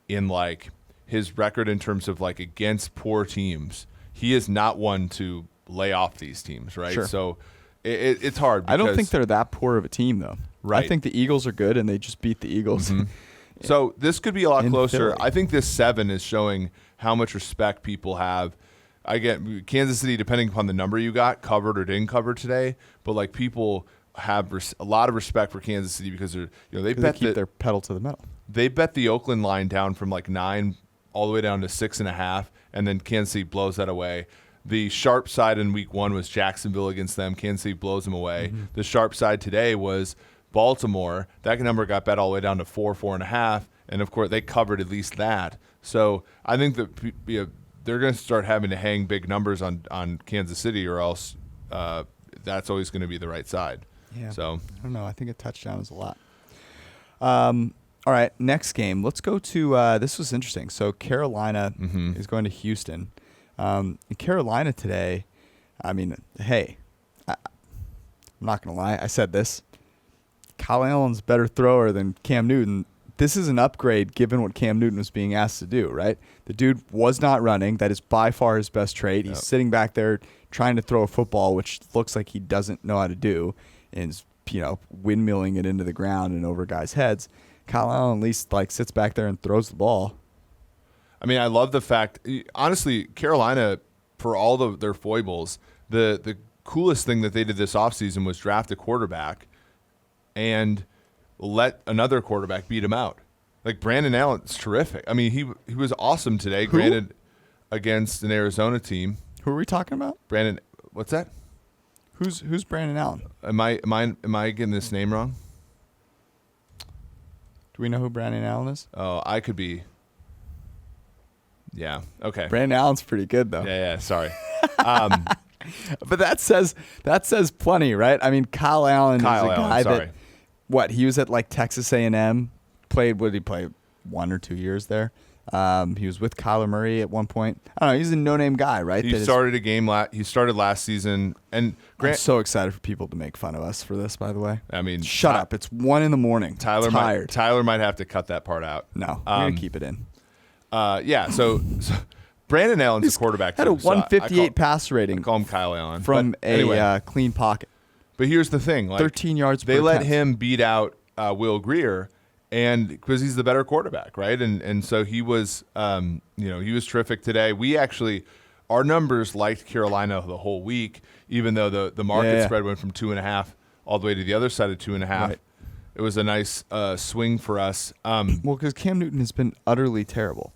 in like his record in terms of like against poor teams, he is not one to lay off these teams, right? Sure. So it's hard. I don't think they're that poor of a team, though. Right. I think the Eagles are good, and they just beat the Eagles. So this could be a lot closer. Philly. I think this 7 is showing how much respect people have. I get Kansas City, depending upon the number you got, covered or didn't cover today, but like people have a lot of respect for Kansas City because they keep their pedal to the metal. They bet the Oakland line down from like 9 all the way down to 6.5, and then Kansas City blows that away. The sharp side in week 1 was Jacksonville against them. Kansas City blows them away. The sharp side today was Baltimore. That number got bet all the way down to 4.5, and of course they covered at least that. So I think that they're going to start having to hang big numbers on Kansas City, or else that's always going to be the right side. Yeah. So I don't know. I think a touchdown is a lot. All right, next game. Let's go to this was interesting. So Carolina is going to Houston. In Carolina today, I mean, hey, I'm not going to lie. I said this. Kyle Allen's a better thrower than Cam Newton this is an upgrade given what Cam Newton was being asked to do, right? The dude was not running. That is by far his best trait. He's sitting back there trying to throw a football, which looks like he doesn't know how to do, and is, windmilling it into the ground and over guys' heads. Kyle Allen at least sits back there and throws the ball. I mean, I love the fact, honestly, Carolina, for all of their foibles, the coolest thing that they did this offseason was draft a quarterback and let another quarterback beat him out. Like, Brandon Allen's terrific. I mean, he was awesome today, granted, against an Arizona team. Who are we talking about? Brandon, what's that? Who's Brandon Allen? Am I getting this name wrong? Do we know who Brandon Allen is? Oh, I could be. Yeah. Okay. Brandon Allen's pretty good though. Yeah. Sorry. But that says plenty, right? I mean, Kyle Allen is a guy sorry. that he was at Texas A&M, played. What did he play? 1 or 2 years there. He was with Kyler Murray at one point. I don't know. He's a no-name guy, right? He started a game. He started last season, and I'm so excited for people to make fun of us for this. By the way, I mean, shut up. It's 1 a.m. Tyler might have to cut that part out. No, we're gonna keep it in. Yeah. So Brandon Allen's a quarterback. Had a 158 passer rating. I call him Kyle Allen from a clean pocket. But here's the thing: 13 yards. They let him beat out Will Grier. And because he's the better quarterback, right? And so he was, he was terrific today. We actually, our numbers liked Carolina the whole week, even though the market spread went from 2.5 all the way to the other side of 2.5. Right. It was a nice swing for us. Well, because Cam Newton has been utterly terrible.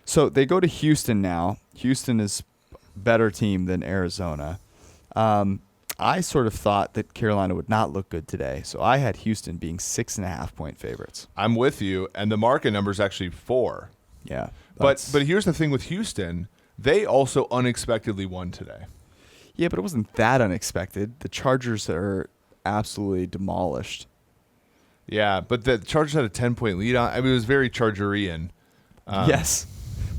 So they go to Houston now. Houston is a better team than Arizona. I sort of thought that Carolina would not look good today, so I had Houston being 6.5-point favorites. I'm with you, and the market number is actually 4. Yeah, but here's the thing with Houston: they also unexpectedly won today. Yeah, but it wasn't that unexpected. The Chargers are absolutely demolished. Yeah, but the Chargers had a 10-point lead on. I mean, it was very Chargerian. Yes,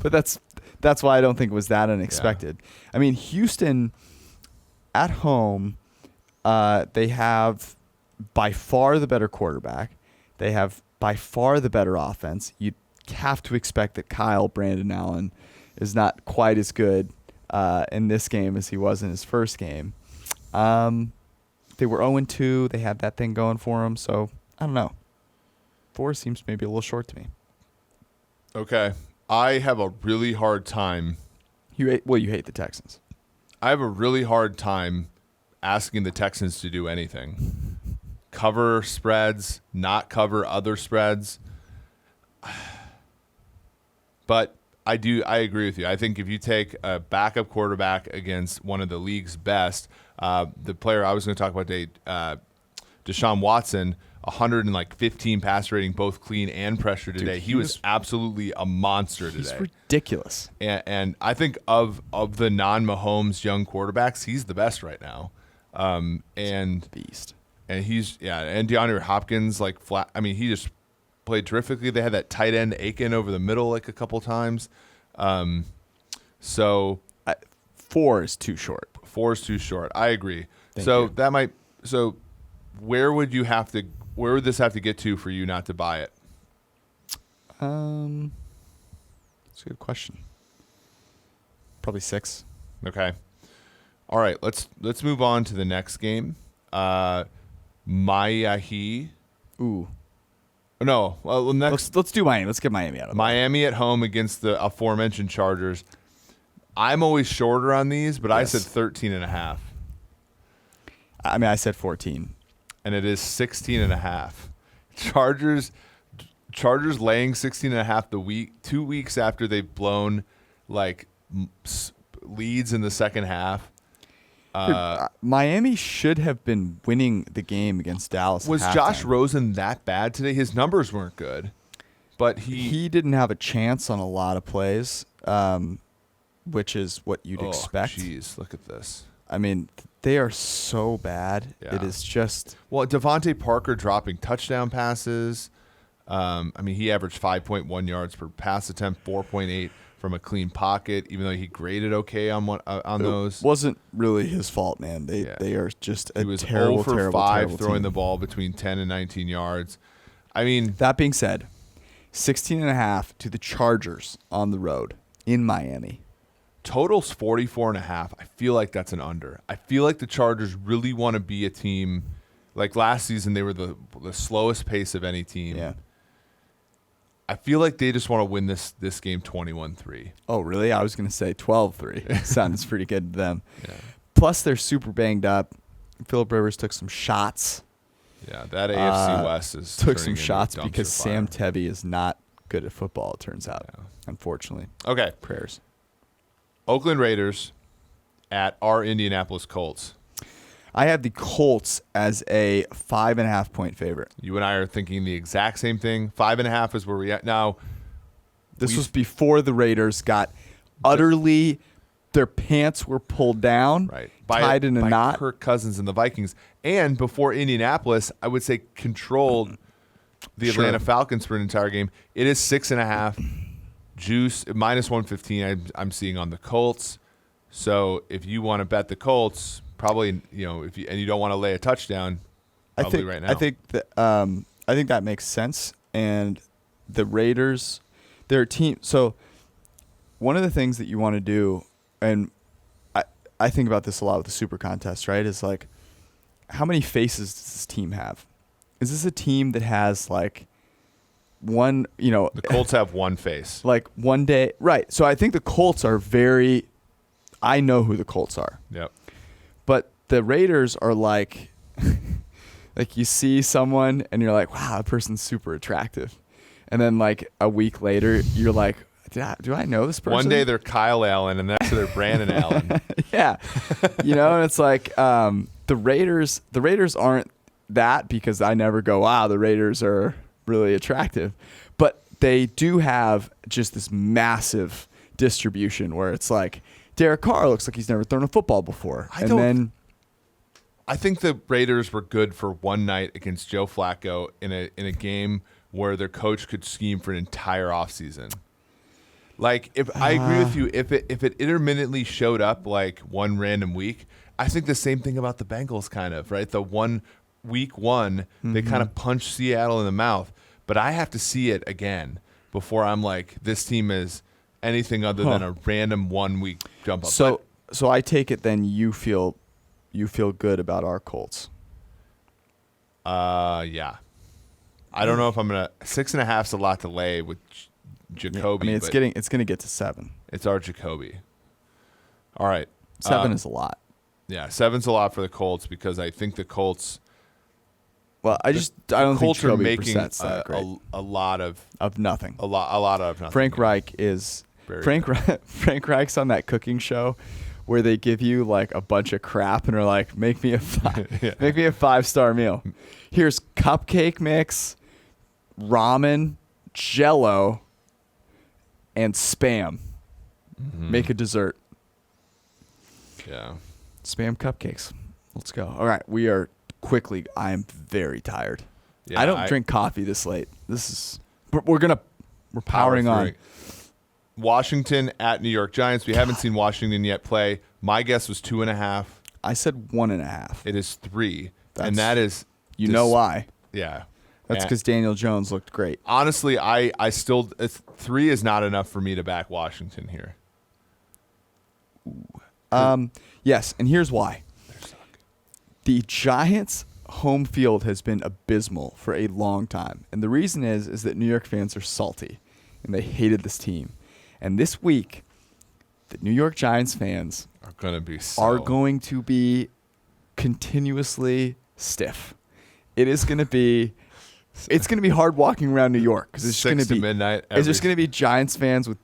but that's why I don't think it was that unexpected. Yeah. I mean, Houston. At home, they have by far the better quarterback. They have by far the better offense. You'd have to expect that Brandon Allen is not quite as good in this game as he was in his first game. They were 0-2. They had that thing going for them. So, I don't know. 4 seems maybe a little short to me. Okay. I have a really hard time. You hate the Texans. I have a really hard time asking the Texans to do anything. Cover spreads, not cover other spreads. But I agree with you. I think if you take a backup quarterback against one of the league's best, the player I was going to talk about today, Deshaun Watson, 115 pass rating, both clean and pressure today. Dude, he was absolutely a monster today. He's ridiculous. And I think of the non-Mahomes young quarterbacks, he's the best right now. And beast. And and DeAndre Hopkins, flat. I mean, he just played terrifically. They had that tight end Aiken over the middle a couple times. So 4 is too short. 4 is too short. I agree. So where would this have to get to for you not to buy it? That's a good question. Probably 6. Okay. All right. Let's move on to the next game. Miami. Ooh. No. Well, next. Let's do Miami. Let's get Miami out of the way. Miami at home against the aforementioned Chargers. I'm always shorter on these, but I said 13.5. I mean, I said 14. And it is 16.5. Chargers laying 16.5 2 weeks after they've blown leads in the second half. Miami should have been winning the game against Dallas. Was Josh Rosen that bad today? His numbers weren't good, but he didn't have a chance on a lot of plays, which is what you'd expect. Jeez, look at this. I mean, they are so bad. Yeah. It is just... Well, Devontae Parker dropping touchdown passes. I mean, he averaged 5.1 yards per pass attempt, 4.8 from a clean pocket, even though he graded okay on those. It wasn't really his fault, man. They are just a he was terrible, 0 for terrible, 5 terrible throwing team. the ball between 10 and 19 yards. I mean... That being said, 16.5 to the Chargers on the road in Miami. Total's 44.5. I feel like that's an under. I feel like the Chargers really want to be a team. Like last season, they were the slowest pace of any team. Yeah. I feel like they just want to win this game 21-3. Oh, really? I was going to say 12-3. Sounds pretty good to them. Yeah. Plus, they're super banged up. Philip Rivers took some shots. Yeah, that AFC West is Took turning some into a shots dumpster because fire. Sam Tebby is not good at football, it turns out, unfortunately. Okay. Prayers. Oakland Raiders at our Indianapolis Colts. I have the Colts as a 5.5 point favorite. You and I are thinking the exact same thing. 5.5 is where we at now. This was before the Raiders got utterly, their pants were pulled down, right, tied in a by knot. Kirk Cousins and the Vikings. And before Indianapolis, I would say controlled the Sure. Atlanta Falcons for an entire game. It is 6.5. Juice minus 115. I'm seeing on the Colts. So if you want to bet the Colts, probably if you don't want to lay a touchdown, probably right now. I think that makes sense. And the Raiders, they're a team. So one of the things that you want to do, and I think about this a lot with the Super Contest, right? Is like, how many faces does this team have? Is this a team that has like one, The Colts have one face. like one day, right? So I think the Colts are very, I know who the Colts are. Yep. But the Raiders are like, like you see someone and you're like, wow, that person's super attractive. And then like a week later, you're like, do I know this person? One day they're Kyle Allen and next they're Brandon Allen. Yeah. And it's like the Raiders aren't that, because I never go, wow, the Raiders are really attractive. But they do have just this massive distribution where it's like, Derek Carr looks like he's never thrown a football before. I think the Raiders were good for one night against Joe Flacco in a game where their coach could scheme for an entire offseason. Like, if I agree with you, if it intermittently showed up like one random week, I think the same thing about the Bengals, kind of, right? The week one, they kind of punched Seattle in the mouth, but I have to see it again before I'm like, this team is anything other than a random 1 week jump up. So I take it then you feel good about our Colts. Yeah. I don't know if I'm gonna 6.5's a lot to lay with Jacoby. I mean, it's gonna get to 7. It's our Jacoby. All right, 7 is a lot. Yeah, 7's a lot for the Colts because I think the Colts. Well, I don't Colts think are Jacoby making Brissett's that great. a lot of nothing. A lot of nothing. Frank Reich is Very Frank Reich's on that cooking show where they give you like a bunch of crap and are like, make me a 5-star meal. Here's cupcake mix, ramen, Jello, and Spam. Mm-hmm. Make a dessert. Yeah. Spam cupcakes. Let's go. All right, we are quickly. I am very tired. Yeah, I don't drink coffee this late. This is we're powering on. Washington at New York Giants. We haven't seen Washington yet play. My guess was 2.5. I said 1.5. It is 3, and that is know why? Yeah, that's because Daniel Jones looked great. Honestly, I still 3 is not enough for me to back Washington here. Yes, and here's why. The Giants' home field has been abysmal for a long time, and the reason is that New York fans are salty, and they hated this team. And this week, the New York Giants fans are going to be continuously stiff. It's going to be hard walking around New York because it's going to be midnight. It's just going to be Giants fans with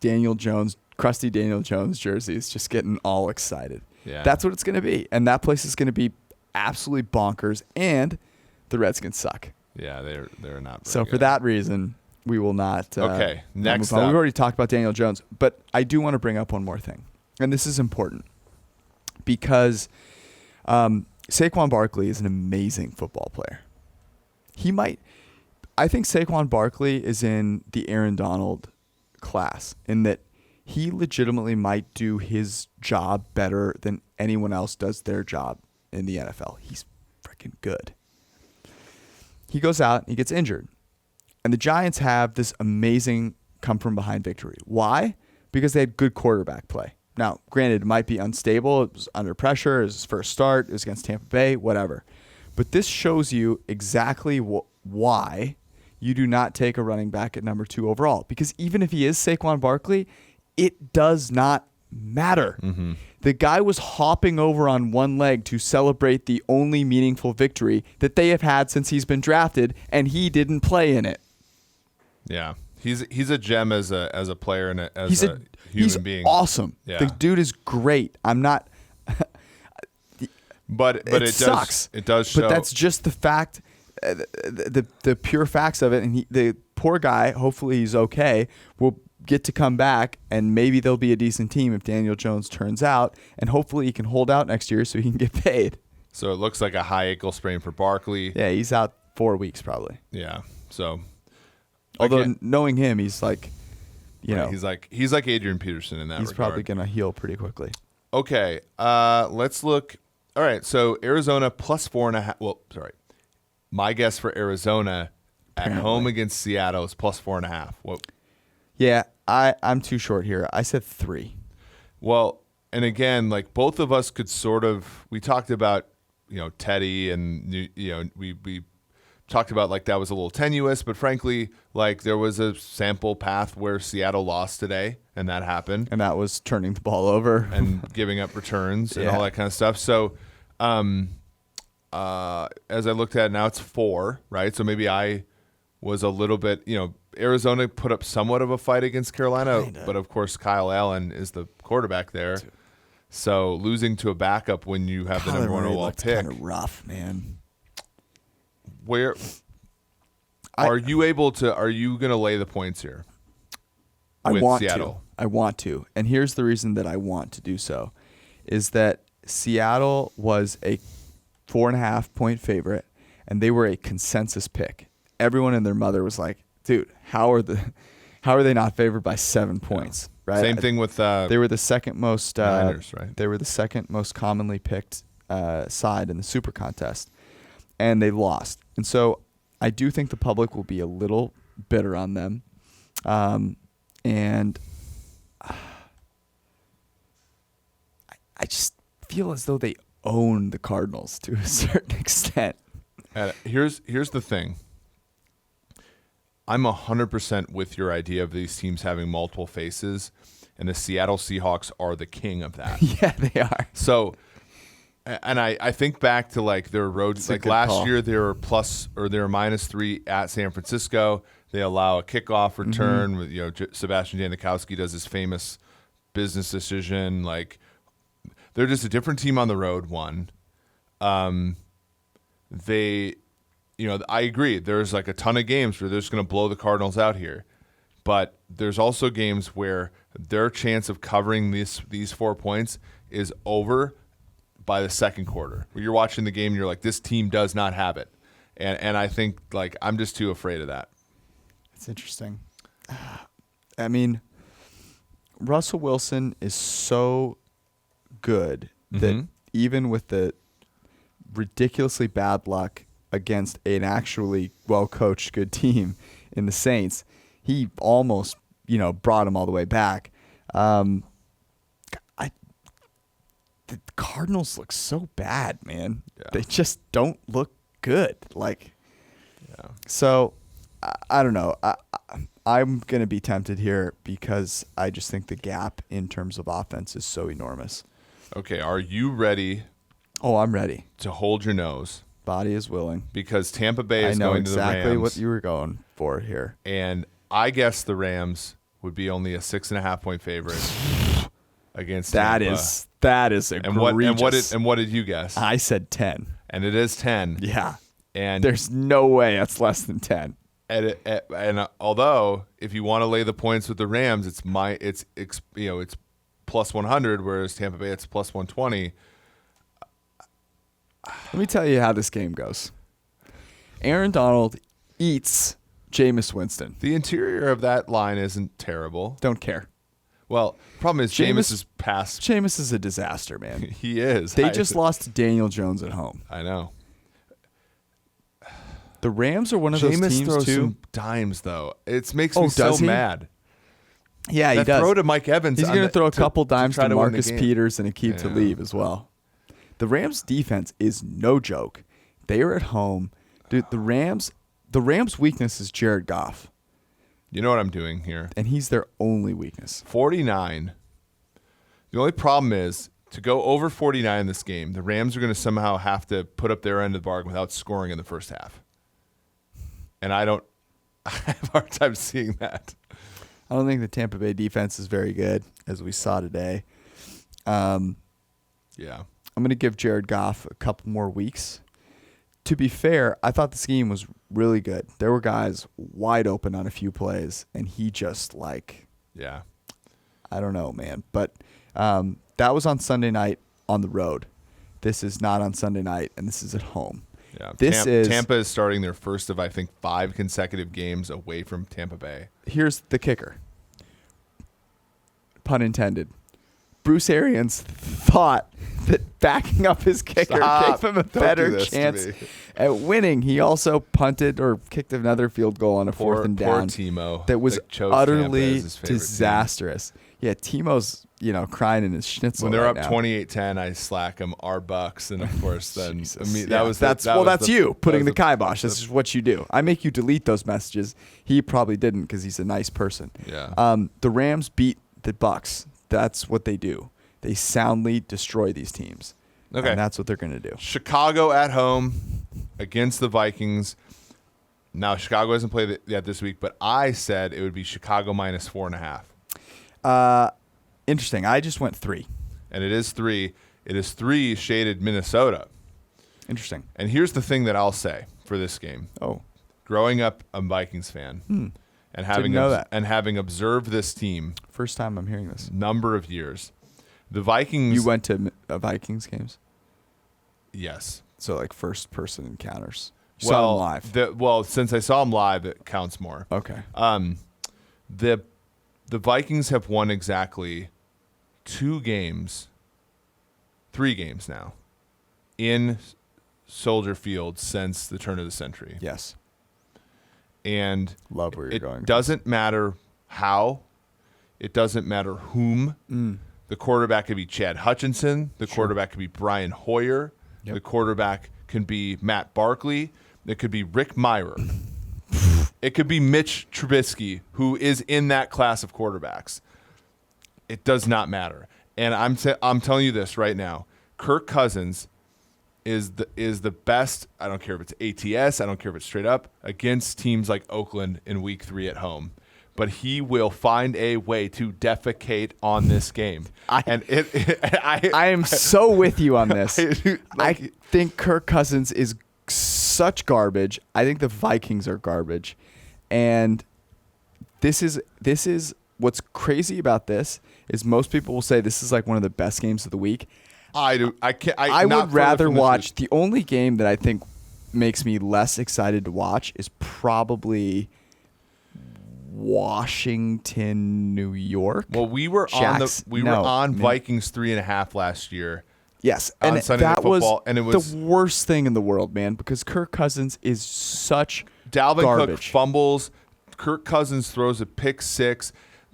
crusty Daniel Jones jerseys, just getting all excited. Yeah, that's what it's going to be, and that place is going to be absolutely bonkers. And the Redskins suck. Yeah, they're not. So good. For that reason, we will not. Okay, next up. We've already talked about Daniel Jones, but I do want to bring up one more thing, and this is important because Saquon Barkley is an amazing football player. I think Saquon Barkley is in the Aaron Donald class in that he legitimately might do his job better than anyone else does their job in the NFL. He's freaking good. He goes out, he gets injured. And the Giants have this amazing come-from-behind victory. Why? Because they had good quarterback play. Now, granted, it might be unstable. It was under pressure. It was his first start. It was against Tampa Bay, whatever. But this shows you exactly why you do not take a running back at number 2 overall. Because even if he is Saquon Barkley, it does not matter. Mm-hmm. The guy was hopping over on one leg to celebrate the only meaningful victory that they have had since he's been drafted, and he didn't play in it. Yeah. He's a gem as a player and as a human being. He's awesome. Yeah. The dude is great. I'm not. but it sucks. It does show. But that's just the fact, the pure facts of it. And the poor guy, hopefully he's okay, will get to come back, and maybe they'll be a decent team if Daniel Jones turns out, and hopefully he can hold out next year so he can get paid. So it looks like a high ankle sprain for Barkley. Yeah, he's out 4 weeks probably. Yeah. So. Although knowing him, he's like, he's like Adrian Peterson in that regard. He's probably gonna heal pretty quickly. Okay, let's look. All right, so Arizona plus 4.5. Well, sorry, my guess for Arizona at home against Seattle is plus 4.5. What? Yeah, I'm too short here. I said 3. Well, and again, like both of us could sort of. We talked about Teddy, and we talked about like that was a little tenuous, but frankly, like there was a sample path where Seattle lost today, and that happened. And that was turning the ball over and giving up returns and all that kind of stuff. So as I looked at it, now it's 4, right? So maybe I was a little bit, Arizona put up somewhat of a fight against Carolina, but of course Kyle Allen is the quarterback there. So losing to a backup when you have the number 1 overall pick. Kind of rough, man. Where are you able to? Are you going to lay the points here? I want to. And here's the reason that I want to do so, is that Seattle was a 4.5 point favorite, and they were a consensus pick. Everyone and their mother was like, "Dude, how are they not favored by 7 points?" Yeah. Right? Same thing with they were the second most Niners, right? They were the second most commonly picked side in the Super Contest, and they lost. And so I do think the public will be a little bitter on them. And I just feel as though they own the Cardinals to a certain extent. Here's the thing. I'm 100% with your idea of these teams having multiple faces, and the Seattle Seahawks are the king of that. Yeah, they are. So, and I think back to like their road, like last year they were -3 at San Francisco. They allow a kickoff return with Sebastian Janikowski does his famous business decision. Like they're just a different team on the road. I agree. There's like a ton of games where they're just going to blow the Cardinals out here, but there's also games where their chance of covering these 4 points is over by the second quarter. Where you're watching the game and you're like, this team does not have it, and I think like I'm just too afraid of that. It's interesting. I mean, Russell Wilson is so good that even with the ridiculously bad luck against an actually well-coached good team in the Saints, he almost, brought him all the way back. The Cardinals look so bad, man. Yeah. They just don't look good. So I don't know. I'm going to be tempted here because I just think the gap in terms of offense is so enormous. Okay, are you ready? Oh, I'm ready. To hold your nose. Body is willing. Because Tampa Bay is going to the Rams. I know exactly what you were going for here. And I guess the Rams would be only a 6.5 point favorite against Tampa. That is egregious. And what did you guess? I said 10. And it is 10. Yeah. And there's no way that's less than 10. And although if you want to lay the points with the Rams, it's plus 100, whereas Tampa Bay it's plus 120. Let me tell you how this game goes. Aaron Donald eats Jameis Winston. The interior of that line isn't terrible. Don't care. Well, problem is Jameis is past. Jameis is a disaster, man. He is. They just lost to Daniel Jones at home. I know. The Rams are one of those Jameis teams throws too. some dimes though. It makes me so does he? mad. Yeah, he That does. throw to Mike Evans. He's going to throw a couple dimes try to win the Marcus game. Peters and Aqib Talib as well. The Rams' defense is no joke. They are at home, dude. The Rams' weakness is Jared Goff, You know what I'm doing here? and he's their only weakness. 49. The only problem is to go over 49 in this game, the Rams are going to somehow have to put up their end of the bargain without scoring in the first half. And I have a hard time seeing that. I don't think the Tampa Bay defense is very good, as we saw today. Yeah. I'm going to give Jared Goff a couple more weeks. To be fair, I thought the scheme was really good. There were guys wide open on a few plays, and he just Yeah. I don't know, man. But that was on Sunday night on the road. This is not on Sunday night, and this is at home. Yeah. Tampa is starting their first of, I think, 5 consecutive games away from Tampa Bay. Here's the kicker. Pun intended. Bruce Arians thought that backing up his kicker gave him a better chance at winning. He also punted or kicked another field goal on a fourth and down. Poor Timo. That was chose utterly Tampa as his favorite disastrous. Yeah, Timo's crying in his schnitzel. When they're right up now. 28-10, I slack them our Bucks, and of course, then Jesus. that's you putting the kibosh. This is what you do. I make you delete those messages. He probably didn't because he's a nice person. Yeah. The Rams beat the Bucks. That's what they do. They soundly destroy these teams. Okay. And that's what they're going to do. Chicago at home against the Vikings. Now, Chicago hasn't played yet this week, but I said it would be Chicago minus 4.5. Interesting. I just went 3. And it is 3. It is 3 shaded Minnesota. Interesting. And here's the thing that I'll say for this game. Oh. Growing up a Vikings fan and having know that. and having observed this team First time I'm hearing this. number of years, the Vikings. You went to Vikings games? Yes. So like first person encounters. You saw them live. Since I saw them live, it counts more. Okay. The Vikings have won exactly 3 games now in Soldier Field since the turn of the century. Yes. And Love where you're going. It doesn't matter how. It doesn't matter whom. The quarterback could be Chad Hutchinson. The quarterback could be Brian Hoyer. Yep. The quarterback can be Matt Barkley. It could be Rick Mirer. It could be Mitch Trubisky, who is in that class of quarterbacks. It does not matter. And I'm telling you this right now. Kirk Cousins is the best. I don't care if it's ATS. I don't care if it's straight up against teams like Oakland in Week 3 at home. But he will find a way to defecate on this game. I am so with you on this. I think Kirk Cousins is such garbage. I think the Vikings are garbage. And this is what's crazy about this is most people will say this is like one of the best games of the week. I do. I can't. I would rather watch the only game that I think makes me less excited to watch is probably Washington, New York. Well, we were on Vikings 3.5 last year. Yes, on and Sunday Night that was Football, and it was the worst thing in the world, man, because Kirk Cousins is such Dalvin garbage. Cook fumbles. Kirk Cousins throws a pick 6,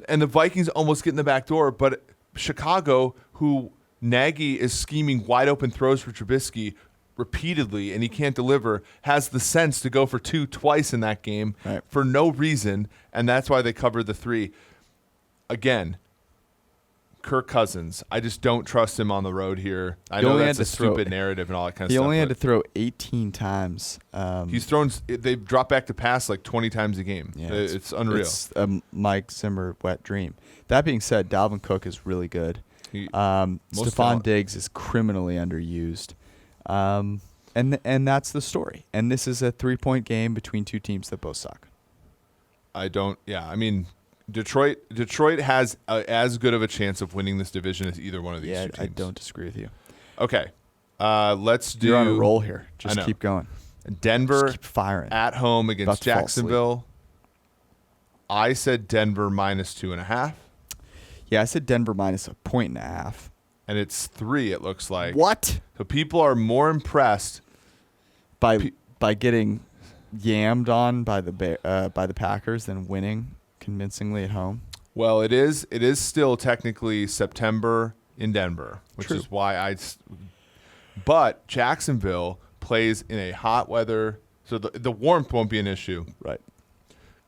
and the Vikings almost get in the back door. But Chicago, who Nagy is scheming wide open throws for Trubisky repeatedly, and he can't deliver, has the sense to go for 2 twice in that game for no reason, and that's why they covered the 3. Again, Kirk Cousins, I just don't trust him on the road here. I know that's a stupid narrative and all that kind of stuff. He only had to throw 18 times. They've dropped back to pass like 20 times a game. Yeah, it's unreal. It's a Mike Zimmer wet dream. That being said, Dalvin Cook is really good. Stephon Diggs is criminally underused. And that's the story. And this is a 3-point game between 2 teams that both suck. Detroit has as good of a chance of winning this division as either one of these 2 teams. I don't disagree with you. Okay. Let's do. You're on a roll here. Just keep going. Denver Just keep firing. at home against Jacksonville. I said Denver minus 2.5. Yeah, I said Denver minus 1.5. And it's 3, it looks like. What? So people are more impressed by getting yammed on by the Packers than winning convincingly at home. Well, it is still technically September in Denver, which True. is why but Jacksonville plays in a hot weather, so the warmth won't be an issue. Right.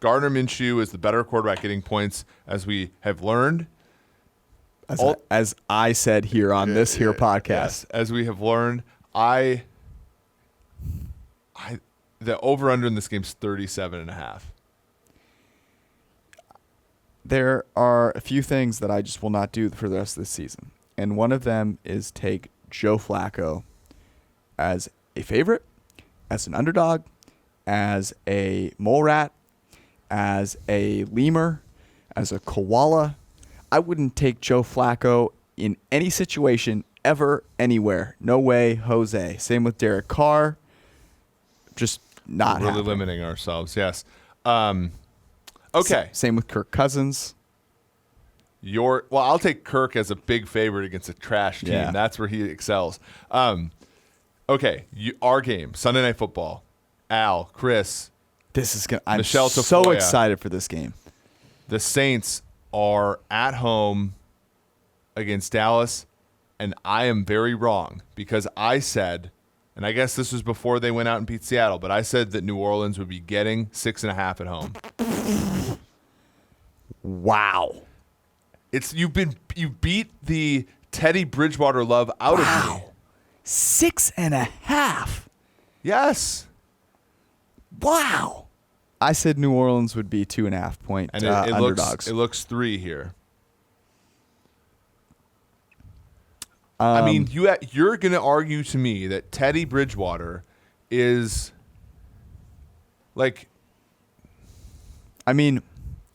Gardner Minshew is the better quarterback getting points, as we have learned. As I said here on this podcast. Yes, as we have learned, the over-under in this game is 37.5. There are a few things that I just will not do for the rest of the season. And one of them is take Joe Flacco as a favorite, as an underdog, as a mole rat, as a lemur, as a koala. I wouldn't take Joe Flacco in any situation, ever, anywhere. No way, Jose. Same with Derek Carr. Just not Really happening. limiting ourselves, yes. Okay. Same with Kirk Cousins. I'll take Kirk as a big favorite against a trash team. Yeah. That's where he excels. Okay, our game, Sunday Night Football. Al, Chris, I'm Michelle so Tafoya. excited for this game. The Saints are at home against Dallas, and I am very wrong because I said, and I guess this was before they went out and beat Seattle, but I said that New Orleans would be getting 6.5 at home. Wow. You beat the Teddy Bridgewater love out of me. 6.5. Yes. Wow. I said New Orleans would be 2.5 point And underdogs. It looks 3 here. Um, I mean, you're going to argue to me that Teddy Bridgewater is like. I mean,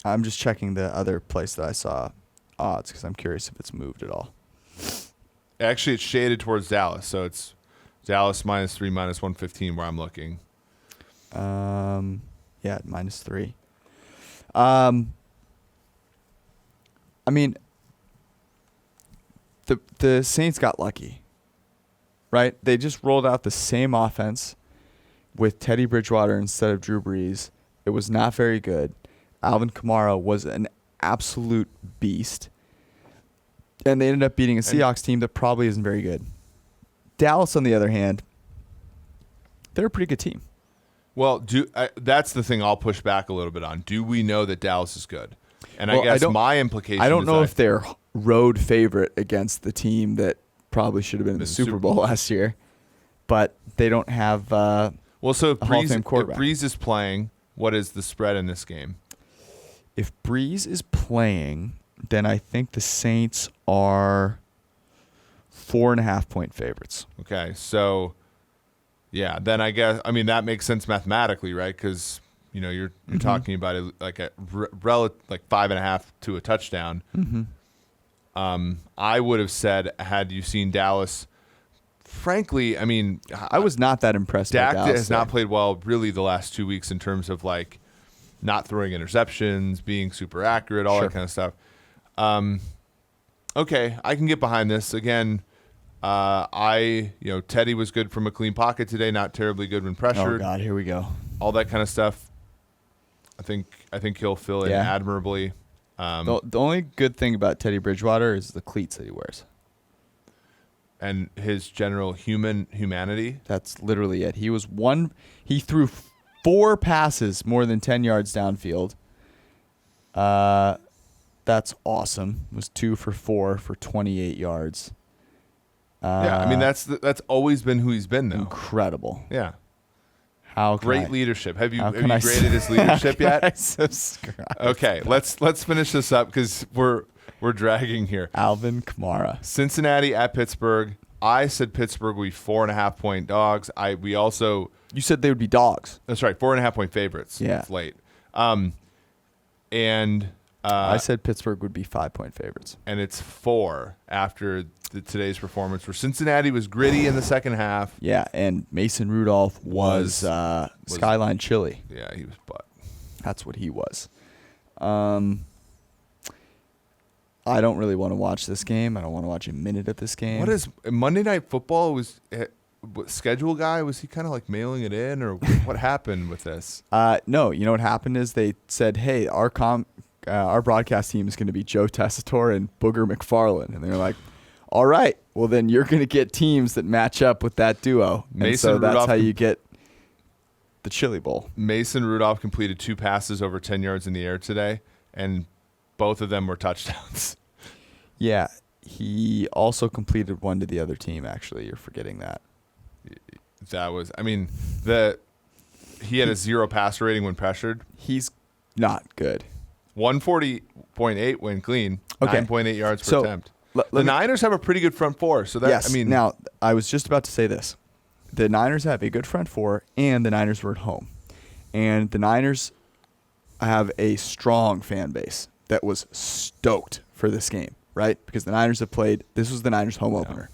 I'm just checking the other place that I saw odds because I'm curious if it's moved at all. Actually, it's shaded towards Dallas, so it's Dallas -3, -115 where I'm looking. Yeah, -3. I mean, the Saints got lucky, right? They just rolled out the same offense with Teddy Bridgewater instead of Drew Brees. It was not very good. Alvin Kamara was an absolute beast. And they ended up beating a Seahawks team that probably isn't very good. Dallas, on the other hand, they're a pretty good team. Well, that's the thing I'll push back a little bit on. Do we know that Dallas is good? And Well, I guess my implication I don't is know that if they're road favorite against the team that probably should have been in the Super Bowl last year, but they don't have so if a Hall of Fame quarterback. If Breeze is playing, what is the spread in this game? If Breeze is playing, then I think the Saints are 4.5 point favorites. Okay, so yeah, then I guess that makes sense mathematically, right? Because you're talking about it like a like 5.5 to a touchdown. Mm-hmm. I would have said, had you seen Dallas, frankly, I was not that impressed. Dak by Dallas has not played well really the last 2 weeks in terms of like not throwing interceptions, being super accurate, all Sure. that kind of stuff. Okay, I can get behind this. Again, Teddy was good from a clean pocket today, not terribly good when pressured. Oh God, here we go. All that kind of stuff. I think he'll fill in admirably. The only good thing about Teddy Bridgewater is the cleats that he wears. And his general humanity. That's literally it. He threw 4 passes more than 10 yards downfield. That's awesome. It was 2 for 4 for 28 yards. That's always been who he's been, though. Incredible. Yeah. How Great leadership. Have you can I graded his leadership yet? I subscribe? Okay, let's finish this up because we're dragging here. Alvin Kamara. Cincinnati at Pittsburgh. I said Pittsburgh would be 4.5 point dogs. You said they would be dogs. That's right, 4.5 point favorites. Yeah. It's late. And I said Pittsburgh would be 5 point favorites. And it's 4 after today's performance, where Cincinnati was gritty in the second half. Yeah, and Mason Rudolph was Skyline Chili. Yeah, he was butt. That's what he was. I don't really want to watch this game. I don't want to watch a minute of this game. What is Monday Night Football? schedule guy? Was he kind of like mailing it in, or what happened with this? No, you know what happened is they said, hey, our broadcast team is going to be Joe Tessitore and Booger McFarland. And they're like, all right, well, then you're going to get teams that match up with that duo. And so that's how you get the Chili Bowl. Mason Rudolph completed 2 passes over 10 yards in the air today, and both of them were touchdowns. Yeah, he also completed one to the other team, actually. You're forgetting that. That was, I mean, he had a 0 passer rating when pressured. He's not good. 140.8 when clean, 9.8 yards per attempt. The Niners have a pretty good front four. So that, yes. I mean, now, I was just about to say this. The Niners have a good front four, and the Niners were at home. And the Niners have a strong fan base that was stoked for this game, right? Because the Niners have played, this was the Niners home opener.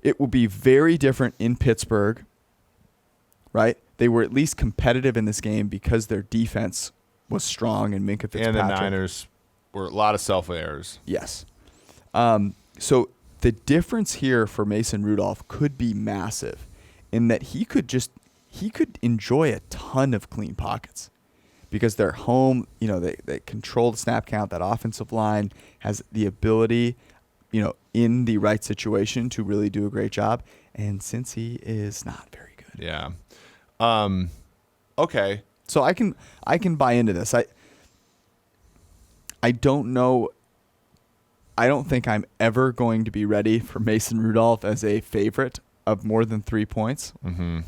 It will be very different in Pittsburgh, right? They were at least competitive in this game because their defense was strong and Minkah Fitzpatrick. And the Niners were a lot of self-errors. Yes. So the difference here for Mason Rudolph could be massive in that he could enjoy a ton of clean pockets because they're home. You know, they control the snap count. That offensive line has the ability, you know, in the right situation to really do a great job. And since he is not very good. Yeah. Okay. So I can buy into this. I don't know. I don't think I'm ever going to be ready for Mason Rudolph as a favorite of more than 3 points. Mm-hmm.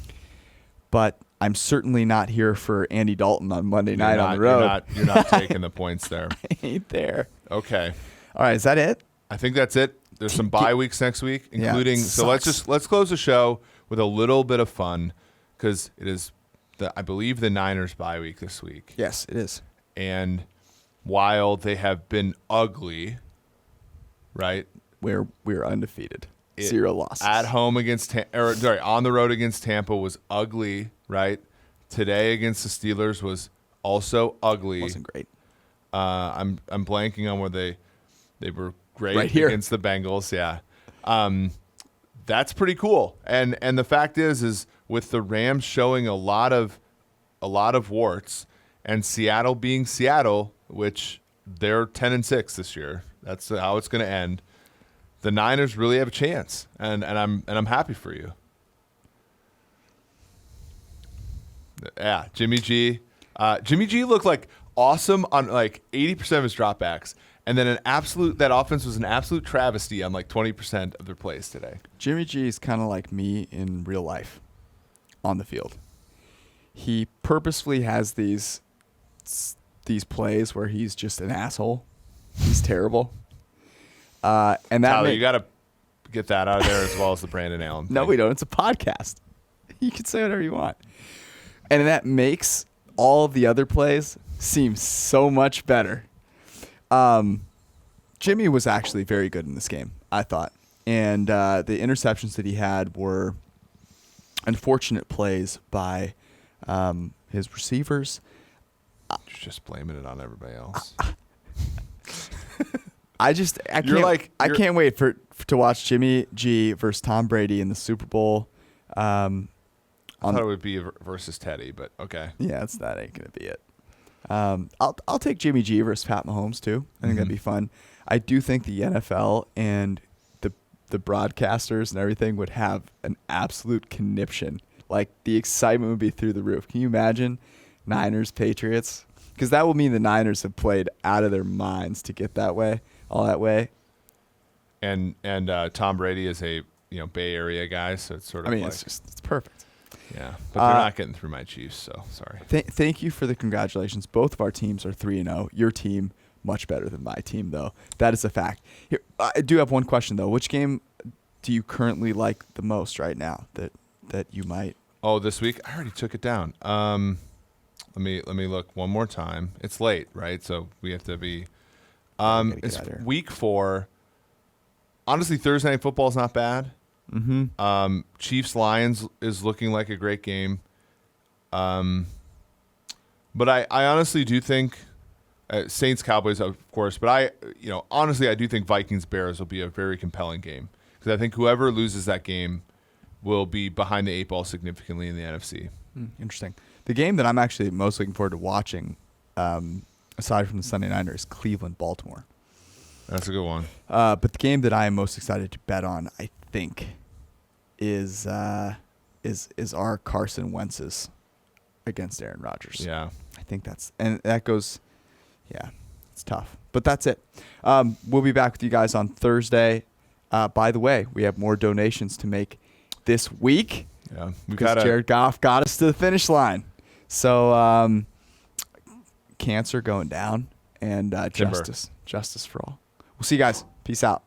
But I'm certainly not here for Andy Dalton on Monday night on the road. You're not taking the points there. I ain't there. Okay. All right. Is that it? I think that's it. There's some bye weeks next week, including. Yeah, so let's close the show with a little bit of fun because it is I believe the Niners bye week this week. Yes, it is. And while they have been ugly. Right, we're undefeated, 0 losses at home against on the road against Tampa was ugly. Right, today against the Steelers was also ugly. Wasn't great. I'm blanking on where they were great right here against the Bengals. Yeah, that's pretty cool. And the fact is with the Rams showing a lot of warts and Seattle being Seattle, which they're 10-6 this year. That's how it's going to end. The Niners really have a chance, and I'm happy for you. Yeah, Jimmy G. Jimmy G looked like awesome on like 80% of his dropbacks, and then that offense was an absolute travesty on like 20% of their plays today. Jimmy G is kind of like me in real life, on the field. He purposefully has these plays where he's just an asshole. He's terrible. And that Tyler, you got to get that out of there as well as the Brandon Allen thing. No, we don't. It's a podcast. You can say whatever you want. And that makes all of the other plays seem so much better. Jimmy was actually very good in this game, I thought. And the interceptions that he had were unfortunate plays by his receivers. Just blaming it on everybody else. I can't wait to watch Jimmy G versus Tom Brady in the Super Bowl. I thought it would be versus Teddy, but okay. Yeah, that ain't gonna be it. I'll take Jimmy G versus Pat Mahomes too. I think that'd be fun. I do think the NFL and the broadcasters and everything would have an absolute conniption. Like the excitement would be through the roof. Can you imagine Niners Patriots? Because that will mean the Niners have played out of their minds to get all that way. And Tom Brady is a Bay Area guy, so it's sort of. It's perfect. Yeah, but they're not getting through my Chiefs, so sorry. Thank you for the congratulations. Both of our teams are 3-0. Your team much better than my team, though. That is a fact. Here, I do have one question though. Which game do you currently like the most right now? That you might. Oh, this week I already took it down. Let me look one more time. It's late, right? So we have to be. It's week 4. Honestly, Thursday Night Football is not bad. Mm-hmm. Chiefs Lions is looking like a great game. But I honestly do think Saints Cowboys, of course. But honestly, I do think Vikings Bears will be a very compelling game because I think whoever loses that game will be behind the 8 ball significantly in the NFC. Interesting. The game that I'm actually most looking forward to watching, aside from the Sunday Nighter, is Cleveland-Baltimore. That's a good one. But the game that I am most excited to bet on, I think, is our Carson Wentz's against Aaron Rodgers. Yeah. I think that goes, it's tough. But that's it. We'll be back with you guys on Thursday. By the way, we have more donations to make this week. Yeah. Because Jared Goff got us to the finish line. So cancer going down and justice for all. We'll see you guys. Peace out.